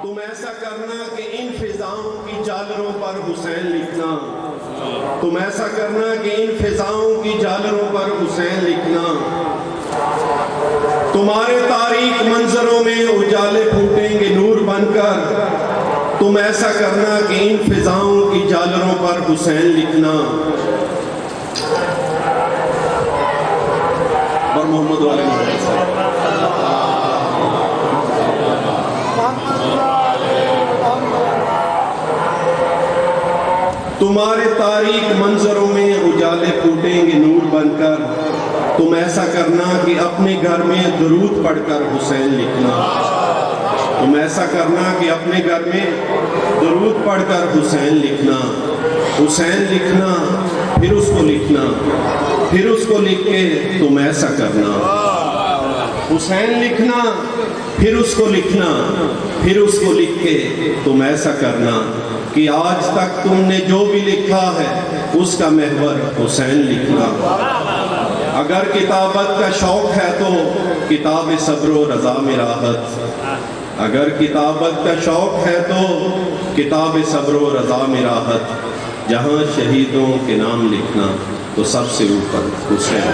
تم ایسا کرنا کہ ان فضاؤں کی جالروں پر حسین لکھنا، تم ایسا کرنا کہ ان فضاؤں کی جالروں پر حسین لکھنا، تمہارے تاریک منظروں میں اجالے پھوٹیں گے نور بن کر، تم ایسا کرنا کہ ان فضاؤں کی جالروں پر حسین لکھنا۔ اور محمد والے محمد صاحب تمہارے تاریک منظروں میں اجالے پھوٹیں گے نور بن کر، تم ایسا کرنا کہ اپنے گھر میں درود پڑھ کر حسین لکھنا، تم ایسا کرنا کہ اپنے گھر میں درود پڑھ کر حسین لکھنا، حسین لکھنا پھر اس کو لکھنا، پھر اس کو لکھ کے تم ایسا کرنا، حسین لکھنا پھر اس کو لکھنا، پھر اس کو لکھ کے تم ایسا کرنا کہ آج تک تم نے جو بھی لکھا ہے اس کا محور حسین لکھنا۔ اگر کتابت کا شوق ہے تو کتاب صبر و رضا میں راحت، اگر کتابت کا شوق ہے تو کتاب صبر و رضا میں راحت، جہاں شہیدوں کے نام لکھنا تو سب سے اوپر حسین۔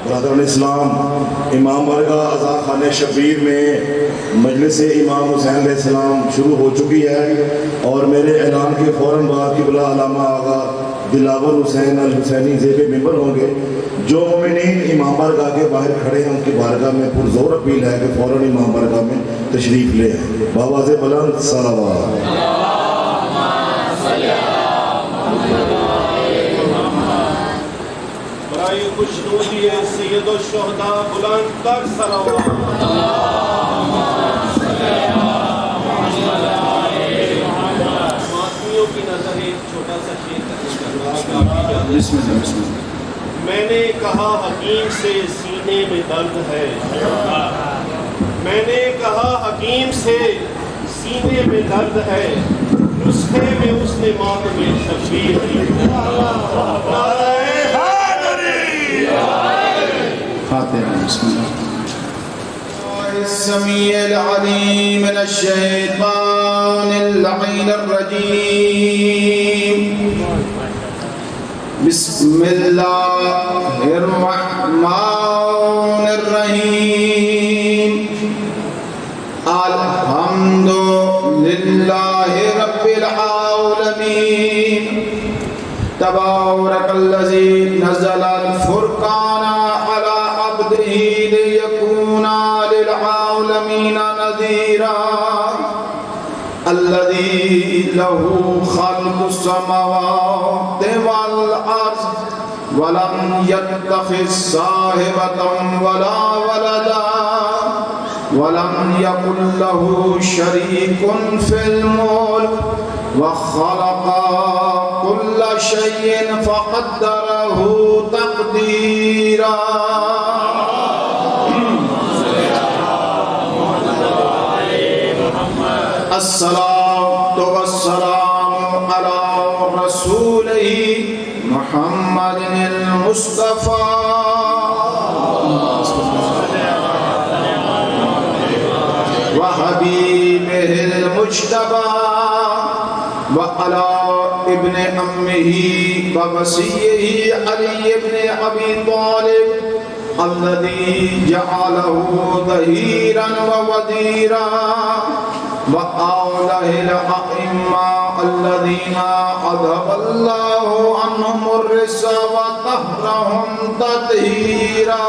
برادران اسلام، امام بارگاہ عزا خانہ شبیر میں مجلس امام حسین علیہ السلام شروع ہو چکی ہے، اور میرے اعلان کے فوراً بعد قبلہ علامہ آغا دلاور حسین الحسینی زیب ممبر ہوں گے۔ جو مومنین امام بارگاہ کے باہر کھڑے ہیں ان کی بارگاہ میں پرزور اپیل ہے کہ فوراً امام بارگاہ میں تشریف لے آئیں۔ بآواز بلند صلوات۔ برائے خوشنودی سید الشہداء بلند تر صلوات۔ ماتمیوں کی نظر ایک چھوٹا سا شعر کرنے کا۔ میں نے کہا حکیم سے سینے میں درد ہے، میں نے کہا حکیم سے سینے میں درد ہے، نسخے میں اس نے ماتم شبیر دی۔ فاتحہ بسم اللہ۔ السمیع العلیم من الشیطان اللعین الرجیم، بسم اللہ الرحمن الرحیم، الحمد للہ رب العالمین، تبارک الذی نزل الفرقان علی عبدہ لیکون للعالمین نذیرا، الذی لہ خلق السماوات والارض ولم یتخذ صاحبۃ ولا ولدا ولم یکن لہ شریک فی الملک وخلق کل شیء فقدرہ تقدیرا۔ الصلاۃ والسلام علی رسولہ محمد المصطفیٰ وحبیبہ المجتبیٰ وعلی ابن امہ ووصیہ علی ابن ابی طالب الذی جعلہ ظہیرا ووزیرا، وآلہ الأئمہ الذین اذھب اللہ عنہم الرجس وطہرہم تطہیرا۔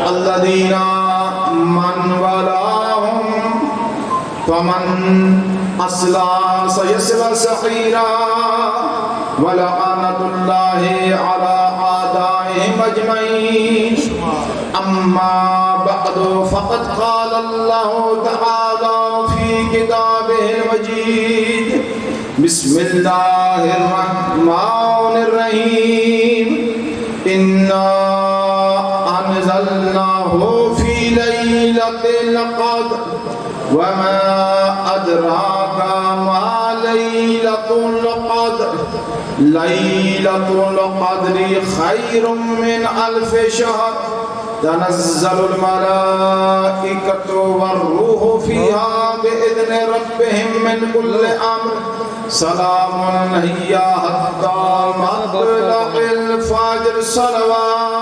الذین من ولاہم فمن اصلا سیصلی سعیرا، ولعنۃ اللہ علی اعدائہم اجمعین۔ اما بعد فقد قال اللہ تعالی فی کتابہ المجید، بسم اللہ الرحمن الرحیم، انا انزلناہ فی لیلۃ القدر وما ادراک ما لیلۃ القدر، لیلۃ القدر خیر من الف شہر تنزل الملائکۃ والروح فیہا بإذن ربہم من کل امر سلام ہی حتی مطلع الفجر صلوات.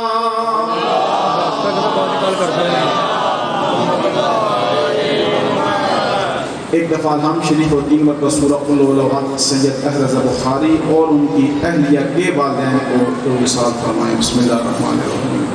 ایک دفعہ الحم شریف اور 3 مرتبہ سورہ قل هو احد سید احرز بخاری اور ان کی اہلیہ کے والدین کو وصال فرمائیں. بسم اللہ الرحمن الرحیم.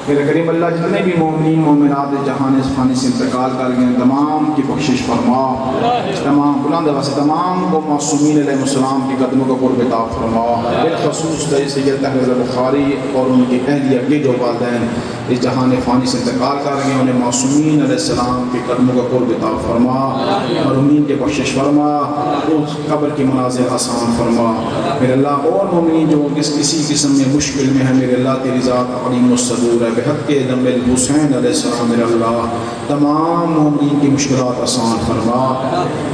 میرے کریم اللہ جتنے بھی مومنین مومنات جہان اس فانی سے انتقال کر گئے تمام کی بخشش فرما, تمام بلند واسطے تمام کو معصومین علیہ السلام کی قدموں کا قرب عطا فرما. بالخصوص سید احرز بخاری اور ان کی اہلیہ کے جو والدین اس جہان فانی سے انتقال کر گئے انہیں معصومین علیہ السلام کی قدموں کا قرب عطا فرما, مرحومین کے بخشش فرما, اس قبر کی منازل آسان فرما. میرے اللہ اور مومنین جو کسی قسم میں مشکل میں ہے میرے اللہ تیری ذات علیم الصدور ہے بحق دم الحسین علیہ السلام میرے اللہ تمام مومنین کی مشکلات آسان فرما.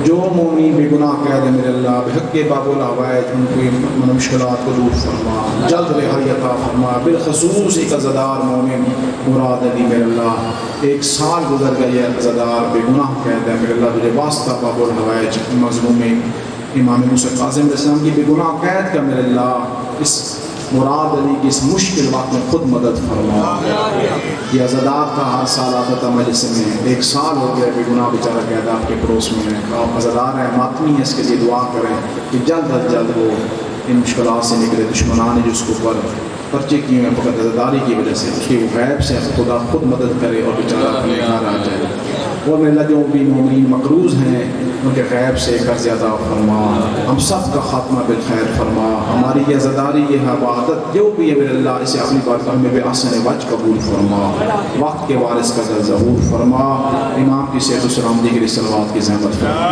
جو مومنین بے گناہ قید ہے میرے اللہ بحق باب العوائد ان کی مشکلات کو دور فرما, جلد رہائی عطا فرما. بالخصوص ایک عزادار مومن مراد علی میرے اللہ 1 سال گزر گئی ہے عزادار بے گناہ قید ہے میرے اللہ تجھے واسطہ باب العوائد مظلوم امام موسیٰ کاظم علیہ السلام کی بے گناہ قید کا میرے اللہ اس مراد علی کی اس مشکل وقت میں خود مدد فرما. یہ عزادار تھا ہر سال آتا تھا مجلس میں 1 سال ہو گیا بے گناہ بیچارہ قید آپ کے پڑوس میں ہے. آپ عزادار ہیں ماتمی ہے اس کے لیے دعا کریں کہ جلد از جلد وہ ان مشکلات سے نکلے. دشمنان نے جو اس کو پرچے کیے ہیں فقط عزاداری کی وجہ سے اس کی وہ غیب سے خدا خود مدد کرے اور بیچارہ اپنے گھر آ جائے. اور میرے اللہ جو بھی مومنین مقروض ہیں ان کے غیب سے قرض عطا فرما, ہم سب کا خاتمہ بالخیر فرما. ہماری یہ عزاداری یہ عبادت جو بھی ہے میرے اللہ اسے اپنی بارگاہ میں بے احسن وجہ قبول فرما. وقت کے وارث کا ظہور فرما. امام کی صحت و سلامتی کے لیے صلوات کی زحمت فرما.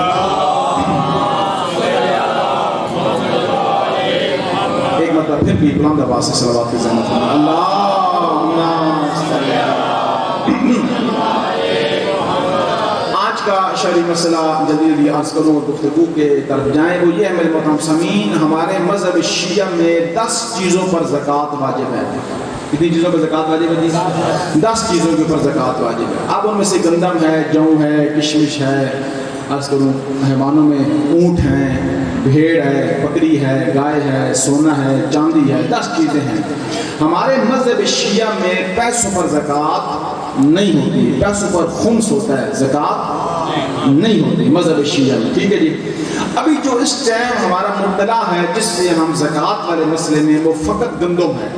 ایک مرتبہ پھر بھی بلند آواز سے صلوات کی زحمت فرما. اللہم صلی آج کا شرعی مسئلہ جدید عرض کروں اور گفتگو کے طرف جائیں وہ یہ ہے میرے محترم سامعین ہمارے مذہب شیعہ میں 10 چیزوں پر زکوٰۃ واجب ہے. کتنی چیزوں پر زکوٰۃ واجب ہے جی؟ 10 چیزوں کے اوپر زکوٰۃ واجب ہے. اب ان میں سے گندم ہے, جو ہے, کشمش ہے, عرض کروں حیوانوں میں اونٹ ہیں, بھیڑ ہے, بکری ہے, گائے ہے, سونا ہے, چاندی ہے, 10 چیزیں ہیں. ہمارے مذہب شیعہ میں پیسوں پر زکوٰۃ نہیں ہوتی, پیسوں پر خمس ہوتا ہے, زکوٰۃ نہیں ہوتی مذہب شیعہ میں. ٹھیک ہے جی. ابھی جو اس ٹائم ہمارا مبتلا ہے جس سے ہم زکوٰۃ والے مسئلے میں وہ فقط گندم ہے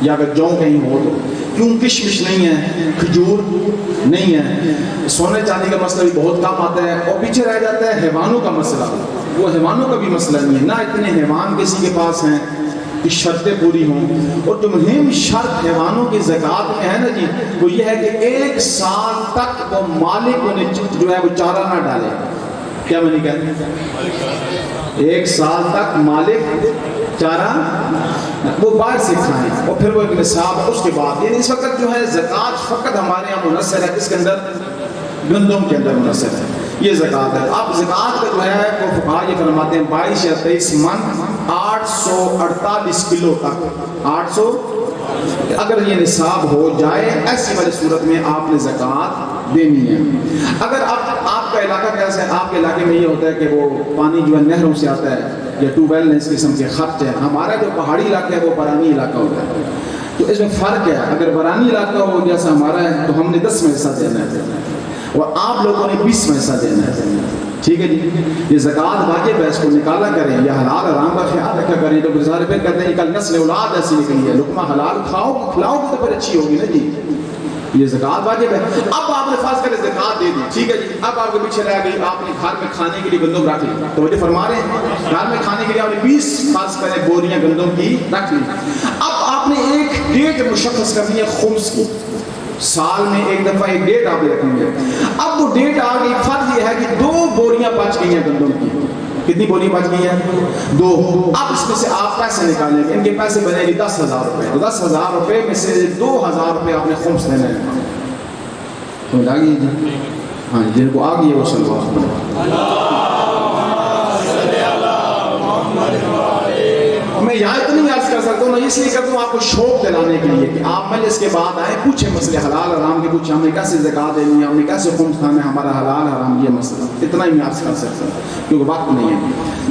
یا اگر جو کہیں ہو تو, کیوں کشمش نہیں ہے, کھجور نہیں ہے, سونے چاندی کا مسئلہ بھی بہت کم آتا ہے. اور پیچھے رہ جاتا ہے حیوانوں کا مسئلہ. وہ حیوانوں کا بھی مسئلہ نہیں ہے, نہ اتنے حیوان کسی کے پاس ہیں کہ شرطیں پوری ہوں. اور جو مہم شرط حیوانوں کی زکوٰۃ میں ہے نا جی وہ یہ ہے کہ 1 سال تک وہ مالک انہیں جو ہے وہ چارہ نہ ڈالے. کیا میں نہیں کہتے 1 سال تک مالک چارہ وہ باہر سے کھائیں اور پھر وہ ایک نصاب اس کے بعد. یعنی اس وقت جو ہے زکوٰۃ فقط ہمارے یہاں منحصر ہے کس کے اندر, گندم کے اندر منحصر ہے. یہ زکوٰۃ ہے. اب زکوٰۃ کا جو ہے وہ فقہا یہ فرماتے ہیں 22 یا 23 من 848 کلو تک 800 اگر یہ نصاب ہو جائے ایسی والی صورت میں آپ نے زکوٰۃ دینی ہے. اگر آپ کا علاقہ کیسا ہے, آپ کے علاقے میں یہ ہوتا ہے کہ وہ پانی جو ہے نہروں سے آتا ہے یا ٹیوب ویل اس قسم کے خرچ ہے. ہمارا جو پہاڑی علاقہ ہے وہ برانی علاقہ ہوتا ہے تو اس میں فرق ہے. اگر برانی علاقہ ہو جیسا ہمارا ہے تو ہم نے 10 میں حصہ دینا ہے اور آپ لوگوں نے 20 میں حصہ دینا ہے. ٹھیک ہے جی. یہ زکوٰۃ واجب ہے, اس کو نکالا کریں یا حلال حرام کا خیال رکھا کریں. تو گزارے پھر کہتے ہیں کل نسل اولاد ایسی نکلی ہے, لقمہ حلال کھاؤ کھلاؤ گے تو پھر اچھی ہوگی نا جی. یہ زکوٰۃ واجب ہے. اب آپ نے فرض کرے زکوٰۃ دے دی, ٹھیک ہے جی. اب آپ کے پیچھے رہ گئی, آپ نے گھر میں کھانے کے لیے گندم رکھ لی. توجہ فرما رہے ہیں, گھر میں کھانے کے لیے آپ نے 20 فرض کرے بوریاں گندم کی رکھ لی. اب آپ نے ایک ڈیٹ مشخص کرنی ہے خمس کی. سال میں ایک دفعہ ایک ڈیٹ آپ رکھیں گے. اب وہ ڈیٹ آ گئی, فرض یہ ہے کہ 2 بوریاں بچ گئی ہیں گندم کی. کتنی بولی بچ گئی ہیں؟ 2. اب اس میں سے آپ پیسے نکالیں گے، ان کے پیسے بنے گی 10,000 روپے، تو 10,000 روپے میں سے 2,000 روپے آپ نے خمس دینے ہیں. سمجھ آ گئی جی؟ ہاں جن کو آ گئی ہے وہ سلوات پڑھیں. میں یہاں اتنی عرض کر سکتا ہوں نا، اس لیے کرتا ہوں آپ کو شوق دلانے کے لیے کہ آپ مجلس کے بعد آئیں، پوچھیں مسئلے حلال حرام کے، پوچھیں ہمیں کیسے زکوٰۃ دینی ہے، ہمیں کیسے خمس کھانا ہے، ہمارا حلال حرام یہ مسئلہ. اتنا ہی میں عرض کر سکتا ہوں کیونکہ وقت نہیں ہے.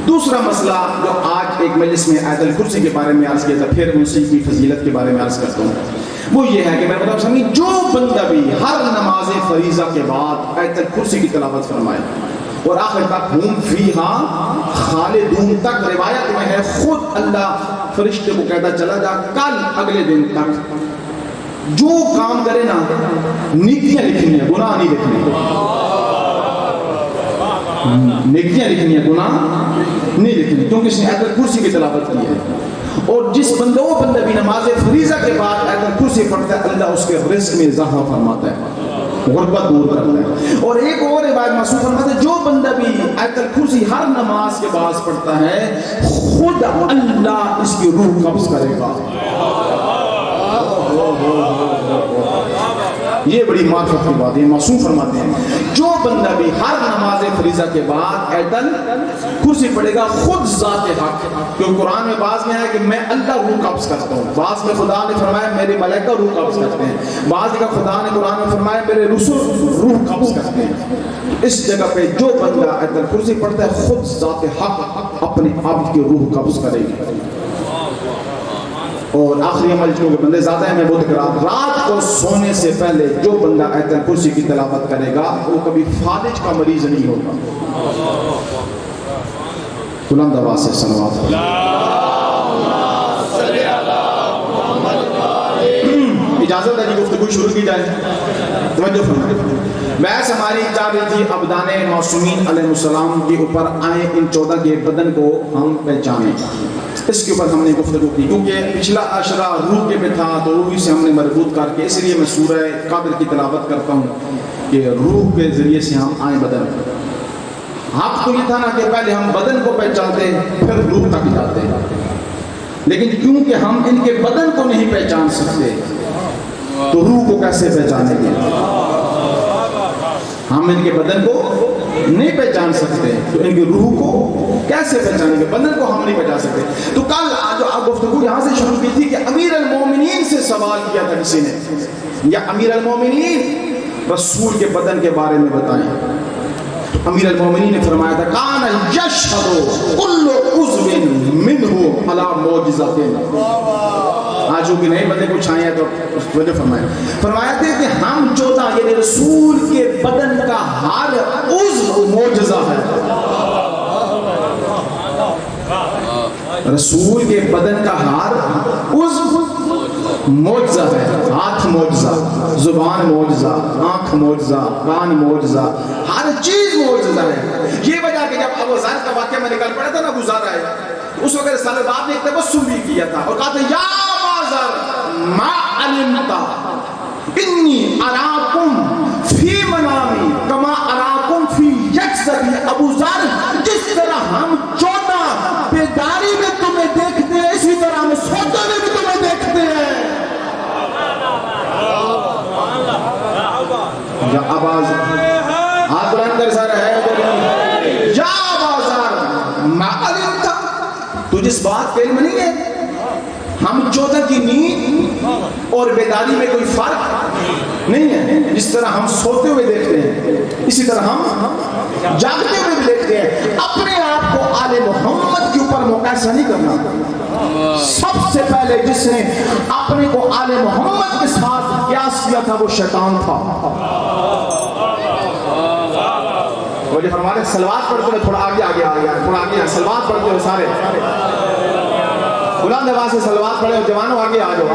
دوسرا مسئلہ جو آج ایک مجلس میں آیت الکرسی کے بارے میں عرض کیا تھا، پھر اسی کی فضیلت کے بارے میں عرض کرتا ہوں، وہ یہ ہے کہ میں بتاؤں سمجھ، جو بندہ بھی ہر نماز فریضہ کے بعد آیت الکرسی کی تلاوت فرمائے اور آخر تک ہم فیہا خالدون تک روایت میں ہے، خود اللہ فرشتے کو کہتا چلا جا کل اگلے دن تک جو کام کرے نا نیکیاں لکھنی ہیں، گناہ نہیں لکھنے، نیکیاں لکھنی ہیں، گناہ نہیں لکھنی، کیونکہ اس نے آیت الکرسی کی تلاوت کی ہے. اور جس بندہ وہ بندہ بھی نماز فریضہ کے بعد آیت الکرسی پڑھتا ہے، اللہ اس کے رزق میں اضافہ فرماتا ہے، غربت دور کرتا ہے. اور ایک اور روایت معصوم فرماتا ہے جو بندہ بھی آیت الکرسی ہر نماز کے بعد پڑھتا ہے، خود اللہ اس کی روح قبض کرے گا. یہ بڑی معرفت کی بات ہے. معصوم فرماتے ہیں جو بندہ بھی ہر نماز فریضہ کے بعد آیت الکرسی پڑھے گا، خود ذات حق، کیونکہ قرآن میں بعض میں ہے کہ میں اللہ روح قبض کرتا ہوں، بعض میں خدا نے فرمایا میرے ملائکہ روح قبض کرتے ہیں، بعض کا خدا نے قرآن میں فرمایا میرے رسول روح قبض کرتے ہیں. اس جگہ پہ جو بندہ آیت الکرسی پڑھتا ہے، خود ذات حق اپنے آپ کی روح قبض کرے گی. اور آخری عمل جو بندے زیادہ ہیں، میں بہت کرا، رات کو سونے سے پہلے جو بندہ آیت الکرسی کی تلاوت کرے گا وہ کبھی فالج کا مریض نہیں ہوگا. بلند آواز سے صلوات. اجازت ہے جی گفتگو شروع کی جائے. توجہ فرمائیں. بحث ہماری چل رہی تھی ابدان معصومین علیہ السلام کے اوپر، آئیں ان 14 کے بدن کو ہم پہچانیں. اس کے اوپر ہم نے گفتگو کی کیونکہ پچھلا عشرہ روح کے میں تھا تو روح سے ہم نے مربوط کر کے، اس لیے میں سورہ قدر کی تلاوت کرتا ہوں کہ روح کے ذریعے سے ہم آئیں بدن. حق تو یہ تھا نا کہ پہلے ہم بدن کو پہچانتے پھر روح تک جاتے، لیکن کیونکہ ہم ان کے بدن کو نہیں پہچان سکتے تو روح کو کیسے پہچانیں گے؟ ہم ان کے بدن کو نہیں پہچان سکتے تو ان کی روح کو کیسے پہچانیں گے؟ بدن کو ہم نہیں پہچان سکتے. تو کل جو گفتگو یہاں سے شروع کی تھی کہ امیر المومنین سے سوال کیا تھا کسی نے، یا امیر المومنین رسول کے بدن کے بارے میں بتائیں. امیر المومنین نے فرمایا تھا کان یشہد کل عضو منہ علی معجزۃ. آج کہ نئے بندے کو چھائے ہیں تو اس وجہ فرمایا تھے کہ ہم 14 یعنی رسول کے بدن کا ہر عضو معجزہ ہے. رسول کے بدن کا ہر عضو معجزہ ہے. ہاتھ معجزہ، زبان معجزہ، آنکھ معجزہ، کان معجزہ، ہر چیز معجزہ ہے. یہ وجہ کہ جب ابو ذر کا واقعہ میں نکل پڑا تھا نا گزارا ہے، اس وقت رسالت باپ نے ایک تبسم بھی کیا تھا اور کہا تھا یا ابا ذر ما علمت انی اراکم فی منامی کما اراکم فی یقظتی. ابو ذر جس طرح ہم 14 بیداری میں تمہیں دیکھتے ہیں اسی طرح ہم سوتے میں بھی تمہیں دیکھتے ہیں. یا ابا ذر ہاتھ بلند کر سارا ہے، یا ابا ذر ما علمت، تجھ اس بات کا علم نہیں ہے ہم 14 کی نیند اور بیداری میں کوئی فرق نہیں ہے. جس طرح ہم سوتے ہوئے دیکھتے ہیں اسی طرح ہم جاگتے ہوئے بھی دیکھتے ہیں. اپنے آپ کو آل محمد کے اوپر مقایسہ نہیں کرنا. سب سے پہلے جس نے اپنے کو آل محمد کے ساتھ قیاس کیا تھا وہ شیطان تھا. وہ جو ہمارے سلوات پڑھتے ہیں تھوڑا آگے تھوڑا آگے سلوات پڑھتے ہو سارے بلند آواز سے سلوات پڑھے ہو. جوانوں آگے آ جاؤ.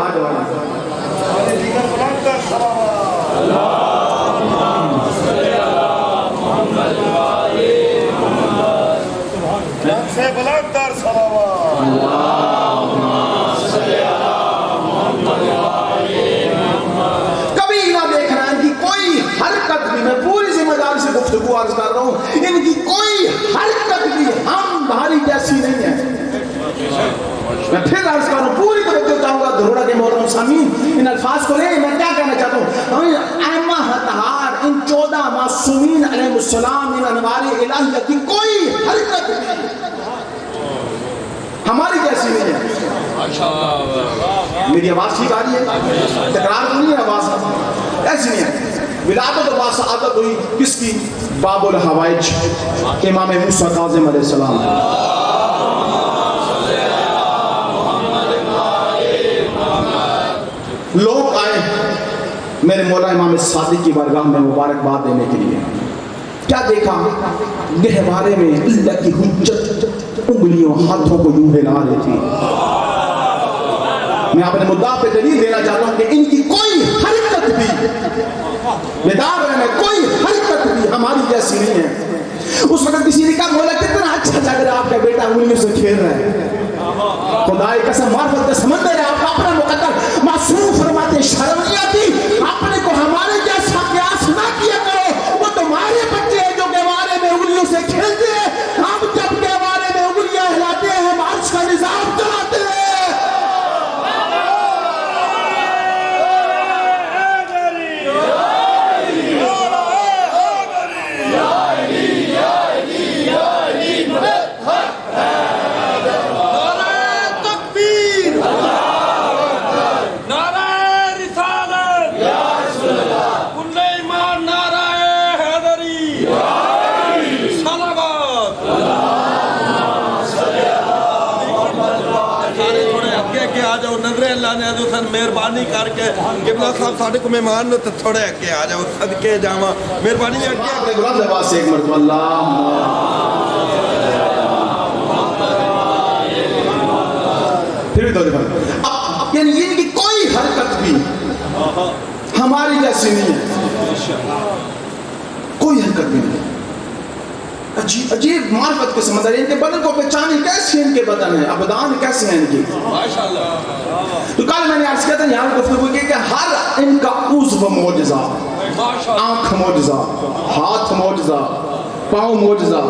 کبھی نہ دیکھنا ان کی کوئی حرکت بھی، میں پوری ذمہ داری سے گفتگو عرض کر رہا ہوں، ان کی کوئی حرکت بھی ہم محترم سامعین ان الفاظ کو لیں، میں کیا کہنا چاہتا ہوں، ائمہ ہتہار ان 14 معصومین علیہ السلام ان انوار الہیہ کی کوئی حرکت ہماری جیسی نہیں ہے. میری آواز ٹھیک آ رہی ہے؟ تکرار تو نہیں ہے آواز؟ ایسی نہیں ہے. ولادت و باسعادت ہوئی کس کی؟ باب الحوائج امام موسیٰ کاظم علیہ السلام. لوگ آئے میرے مولا امام صادق کی بارگاہ میں مبارکباد دینے کے لیے. کیا دیکھا؟ گہوارے میں اللہ کی حجت انگلیوں ہاتھوں کو یوں ہلا رہی تھی. میں اپنے مدعا پہ دلیل دینا چاہتا ہوں کہ ان کی کوئی حرکت بھی بیدار رہنے کوئی حرکت بھی ہماری جیسی نہیں ہے. اس وقت کسی نے کہا مولا کتنا اچھا لگ رہا ہے آپ کا بیٹا انگلیوں سے کھیل رہا ہے. خدائے قسم معرفت کا سمندر ہے آپ کا اپنا مقدر. معصوم فرماتے شرم نہیں آتی اپنے کو ہمارے جیسا قیاس نہ کیا کرو. وہ تمہارے بچے ہیں جو گہوارے میں انگلیوں سے کھیلتے ہیں. ہم جب گہوارے میں انگلیاں ہلاتے ہیں ہم عرش کا نظام چلاتے ہیں. مہربانی کر کے قبلہ صاحب ساڑھے کو مہمان نے تھوڑے اگے آ جاؤ صدقے جاواں مہربانی کر کے اپنے بلند آواز سے ایک مرتبہ اللہ پھر بھی دو دفعہ. یعنی ان کی کوئی حرکت بھی ہماری جیسی نہیں ہے. کوئی حرکت بھی نہیں. عجیب معرفت کے سمندر. ان کے بدن کو پہچانے کیسے ان کے بدن ہیں ابدان کیسے ہیں ان کی. تو کل میں نے عرض کیا تھا یہاں گفتگو کی کہ ہر ان کا عضو معجزہ. آنکھ معجزہ، ہاتھ معجزہ، پاؤں معجزہ.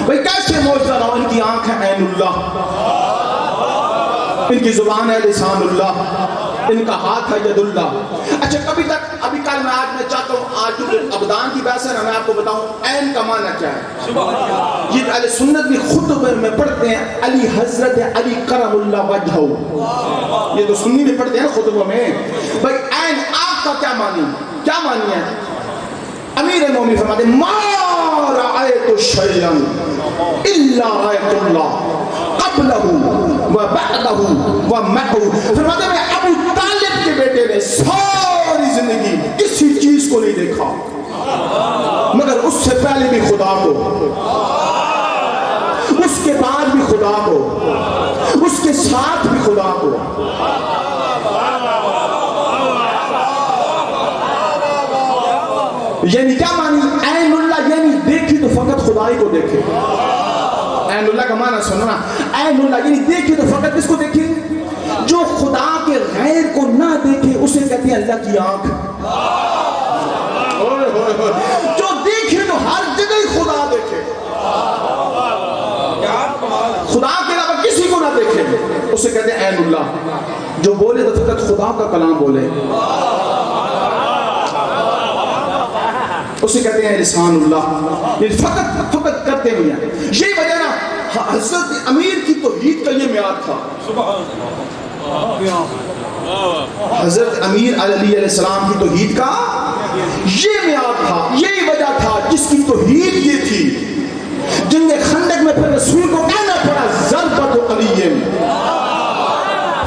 بھئی کیسے معجزہ رہا؟ ان کی آنکھ ہے عین اللہ، ان کی زبان ہے لسان اللہ، ان کا ہاتھ ہے ید اللہ. اچھا کبھی تک ابھی کل میں چاہتا ہوں آج جو ابدان کی بحث ہے نا میں آپ کو بتاؤں عین کا معنی کیا ہے. یہ اہل سنت بھی خطبے میں پڑھتے ہیں علی حضرت علی کرم اللہ وجہہ. یہ تو سنی بھی پڑھتے ہیں خطبوں میں. بھائی عین آنکھ کا کیا معنی ہے؟ امیر مومنین فرماتے ہیں ما رأیت شیئا الا رأیت اللہ قبلہ و بعدہ و معہ. فرماتے ہیں ابو طالب کے بیٹے نے ساری زندگی کسی چیز کو نہیں دیکھا مگر اس سے پہلے بھی خدا کو، اس کے بعد بھی خدا کو، اس کے ساتھ بھی خدا کو. یعنی کیا معنی عین اللہ؟ یعنی دیکھی تو فقط خدائی کو دیکھے. عین اللہ کا معنی سننا. عین اللہ یعنی دیکھی تو فقط کس کو دیکھے؟ جو خدا کے غیر کو نہ دیکھے اسے کہتے ہیں اللہ کی آنکھ. جو دیکھے تو ہر جگہ ہی خدا دیکھے، خدا کے علاوہ کسی کو نہ دیکھے اسے کہتے ہیں عین اللہ. جو بولے تو فقط خدا کا کلام بولے اسے کہتے ہیں لسان اللہ. یہ فقط کرتے ہوئے ہیں. یہی وجہ نا حضرت امیر کی توحید کا یہ معیار تھا. حضرت امیر علیہ السلام کی توحید کا یہ معیار تھا. یہی وجہ تھا جس کی توحید یہ تھی. جنگ خندق میں پھر رسول کو کہنا پڑا ضربت علی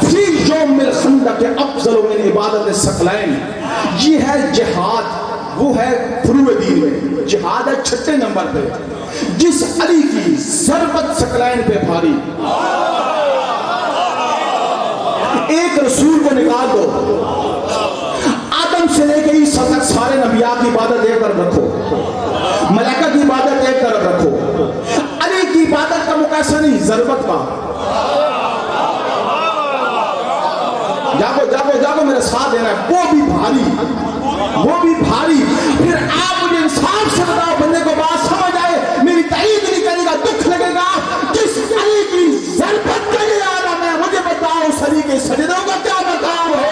فی یوم الخندق افضل من عبادت الثقلین. یہ ہے جہاد، وہ ہے فروع دین میں. جہاد ہے 6 نمبر پہ. جس علی کی ضربت ثقلین پہ بھاری. ایک رسول کو نکال دو، آدم سے لے کے عیسیٰ تک سارے نبیات کی عبادت ایک طرف رکھو، ملائکہ کی عبادت ایک طرف رکھو. علی کی عبادت کا مقایسہ نہیں، ضربت کا. جاگو میرے ساتھ دینا ہے. وہ بھی بھاری. پھر آپ مجھے انصاف سے بتاؤ، بندے کو بات سمجھ آئے، میری تائید نہیں کرے گا، دکھ لگے گا. جس علی کی ضربت کے لیے عالم ہے مجھے بتاؤ اس علی کے سجدوں کا کیا مقام ہے؟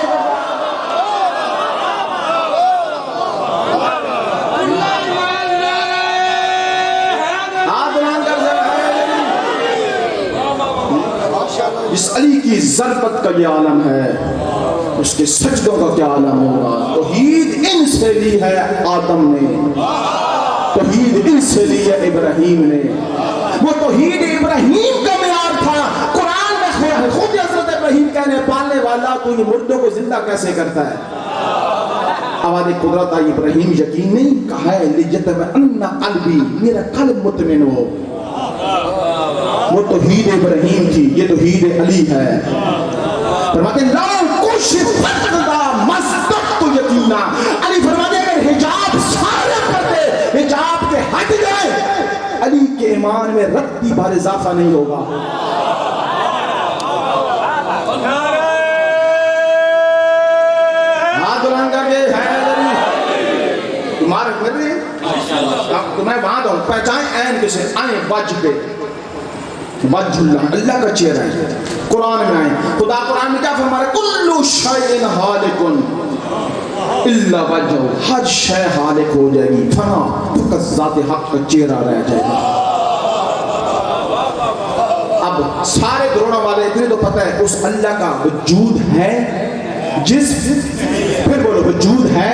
جس علی کی ضربت کا یہ عالم ہے اس کے سجدوں کا کیا عالم ہوگا. توحید ان سے لی ہے آدم نے, توحید ان سے لی ہے ابراہیم نے. وہ توحید ابراہیم کا معیار تھا. قرآن میں خود حضرت ابراہیم کہنے پالنے والا تو یہ مردوں کو زندہ کیسے کرتا ہے. آواز قدرت آئی ابراہیم یقین نہیں کہا ہے لیجتمعن قلبی, میرا قلب مطمئن ہو. وہ توحید ابراہیم تھی, یہ توحید علی ہے. فرماتے ہیں لا کشفت غدا مصدقت یقینا. علی فرماتے ہیں اگر حجاب سارے پردے حجاب کے ہٹ جائے علی کے ایمان میں رتی بھر اضافہ نہیں ہوگا. ہاتھ بلند کر کے تمہارے تمہیں وہاں دو پہچان عین کسے آئیں وجہ پہ وجہ اللہ کا چہرہ ہے. قرآن میں آئیں خدا قرآن میں کیا فرما رہا ہے کلو شیء ہالک الا وجہ, ہر شے ہالک ہو جائے گی فنا فقط ذات حق کا چہرہ رہ جائے گا. اب سارے دروڑوں والے اتنے تو پتہ ہے اس اللہ کا وجود ہے جس پھر بولو وجود ہے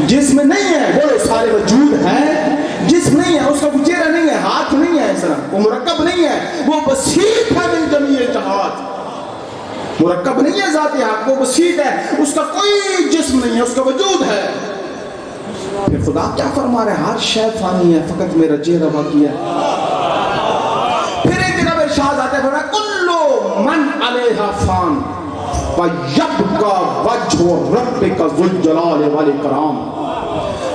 جس میں نہیں ہے, بولو سارے وجود ہے جس نہیں ہے, اس کا کوئی چہرہ نہیں ہے, ہاتھ نہیں ہے, اس طرح وہ مرکب نہیں ہے, وہ بسیط ہے من جمیع جہات. مرکب نہیں ہے ذات حق, وہ بسیط ہے, اس کا کوئی جسم نہیں ہے, اس کا وجود ہے. پھر خدا کیا فرما رہے ہیں ہر شے فانی ہے فقط میرا چہرہ باقی ہے. پھر ایک جگہ میں ارشاد آتا ہے فرمایا کلو من علیہا فان وَيَبْقَى وَجْهُ رَبِّكَ ذُو الجلال والاکرام.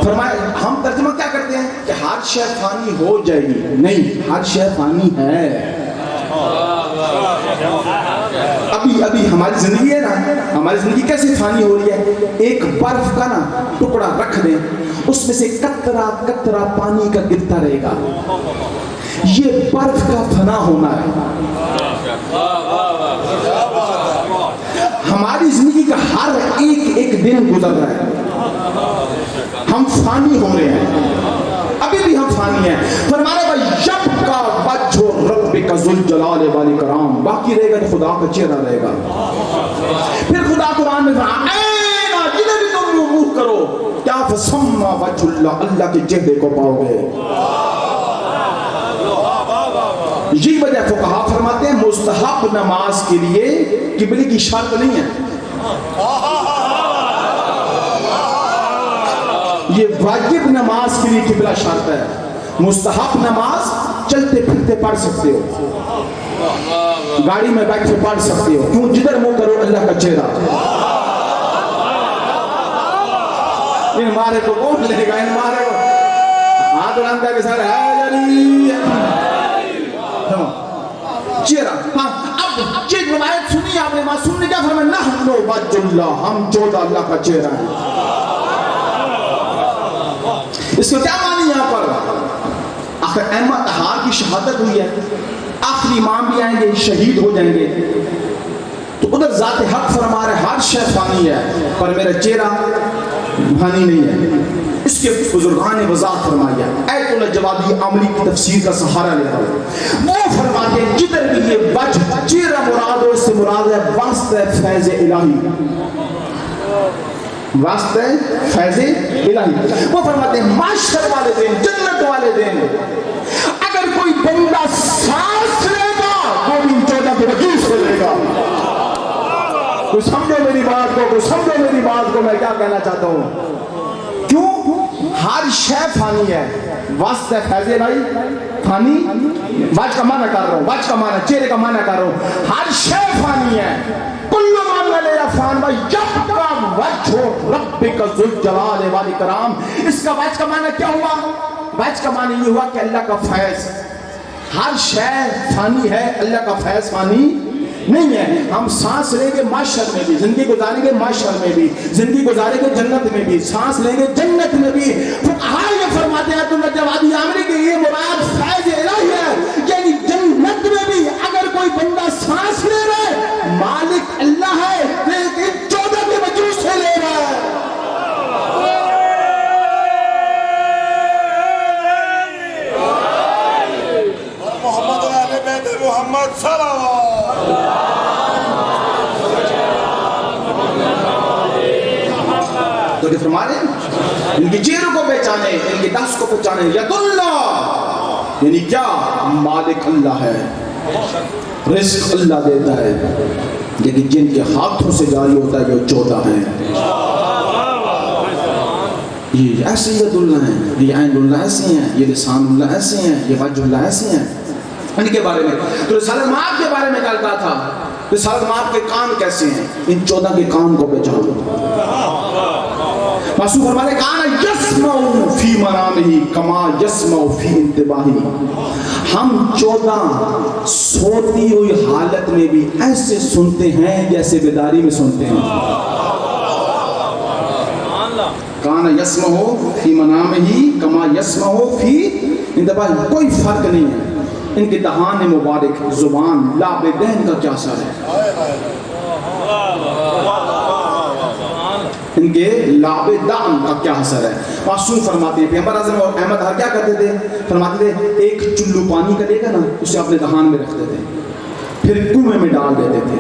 فرمایا ہم ترجمہ کیا کرتے ہیں کہ ہر شے فانی ہو جائے گی, نہیں ہر شے فانی ہے. ابھی ہماری زندگی ہے نا, ہماری زندگی کیسے فانی ہو رہی ہے. ایک برف کا نا ٹکڑا رکھ دیں, اس میں سے قطرہ قطرہ پانی کا گرتا رہے گا, یہ برف کا فنا ہونا ہے. ہماری زندگی کا ہر ایک دن گزر رہا ہے, ہم فانی ہو رہے ہیں, ابھی بھی ہم فانی ہیں. فرمایا وَيَبْقَى وَجْهُ رَبِّكَ ذُو الجلال والاکرام, باقی رہے گا خدا کا چہرہ رہے گا. پھر خدا قرآن میں فرمایا جدھر بھی تم منہ کرو کیا فَسَمَّا وَجْهُ اللَّهِ, اللہ کے چہرے کو پاؤ گے. یہ وجہ فقہا فرماتے ہیں مستحب نماز کے لیے قبلے کی شرط نہیں ہے, یہ واجب نماز کے لیے قبلہ شرط ہے. مستحب نماز چلتے پھرتے پڑھ سکتے ہو, گاڑی میں بیٹھ کے پڑھ سکتے ہو, کیوں جدھر منہ کرو اللہ کا چہرہ. ان مارے کو کون لے گا, ان مارے کو ہاتھ بلند کر کے سارے چہرہ. ہاں اب یہ روایت سنی آپ نے, معصوم نے کیا فرمایا نحن وجہ اللہ, ہم چودہ اللہ کا چہرہ ہے. اس کو کیا معنی یہاں پر, آخر احمد طہار کی شہادت ہوئی ہے, آخری امام بھی آئیں گے شہید ہو جائیں گے, تو ادھر ذات حق فرما رہے ہر شے فانی ہے پر میرا چہرہ فانی نہیں ہے. اس کے بزرگان نے وضاحت فرمایا, ایت اللہ جوادی عملی کی تفسیر کا سہارا لے رہا ہوں. وہ فرماتے ہیں جدھر بھی یہ وجہ چہرہ مراد ہو, اس سے مراد ہے واسطہ فیض الہی, واسطہ فیض الہی. وہ فرماتے ہیں معاشر والے دن, جنت والے دن اگر کوئی بندہ سانس لے گا وہ بھی 14 کے وجود سے لے گا. کوئی سمجھو میری بات کو, کوئی سمجھو میری بات کو, میں کیا کہنا چاہتا ہوں. کیوں ہر شے فانی ہے, واسطہ فیض الہی فانی, وجہ کا معنی کر رہا ہوں, وجہ کا معنی چہرے کا معنی کر رہا ہوں, ہر شے فانی ہے. کل من علیہا فان وَيَبْقَى وَجْهُ رَبِّكَ ذُو الجلال والاکرام. اس کا وجہ کا معنی کیا ہوا, وجہ کا معنی یہ ہوا کہ اللہ کا فیض, ہر شے فانی ہے, اللہ کا فیض فانی نہیں ہے. ہم سانس لیں گے معاشر میں بھی, زندگی گزاریں گے معاشر میں بھی, زندگی گزاریں گے جنت میں بھی, سانس لیں گے جنت میں بھی. فقہا یہ فرماتے ہیں تم جوادی عامری کہ یہ مراد فیض الہی ہے, یعنی جنت میں بھی اگر کوئی بندہ سانس لے رہا ہے مالک اللہ ہے لیکن 14 کے وجود سے لے رہا ہے. محمد صلی اللہ علیہ وسلم تو فرما رہے ہیں ان کی چہروں کو پہچانے، ان کی دست کو پہچانے. ید اللہ یعنی کیا؟ مالک اللہ ہے، رزق اللہ دیتا ہے، لیکن جن کے ہاتھوں سے جاری ہوتا ہے وہ 14 ہیں. یہ ایسے ید اللہ ہیں، یہ عین اللہ ایسے ہیں، یہ لسان اللہ ایسے ہیں، یہ وجہ اللہ ایسے ہیں. ان کے بارے میں تو رسالت مآب کے بارے میں کہا تھا، رسالت مآب کے کان کیسے ہیں؟ ان 14 کے کان کو پہچانو. رسول فرماتے کان یسمع فی منامہ کما یسمع فی انتباہہ. ہم 14 سوتی ہوئی حالت میں بھی ایسے سنتے ہیں جیسے بیداری میں سنتے ہیں. کان یسمع فی منامہ کما یسمع فی انتباہہ. کوئی فرق نہیں ہے. ان کے دہان مبارک زبان لابدین کا کیا اثر ہے؟ ان کے لابدان کا کیا اثر ہے؟ معصوم فرماتے ہیں، پیغمبر اعظم اور احمد ہر کیا کرتے تھے؟ فرماتے تھے ایک چلو پانی کا لے گا نا، اسے اپنے دہان میں رکھتے تھے، پھر کنویں میں ڈال دیتے تھے.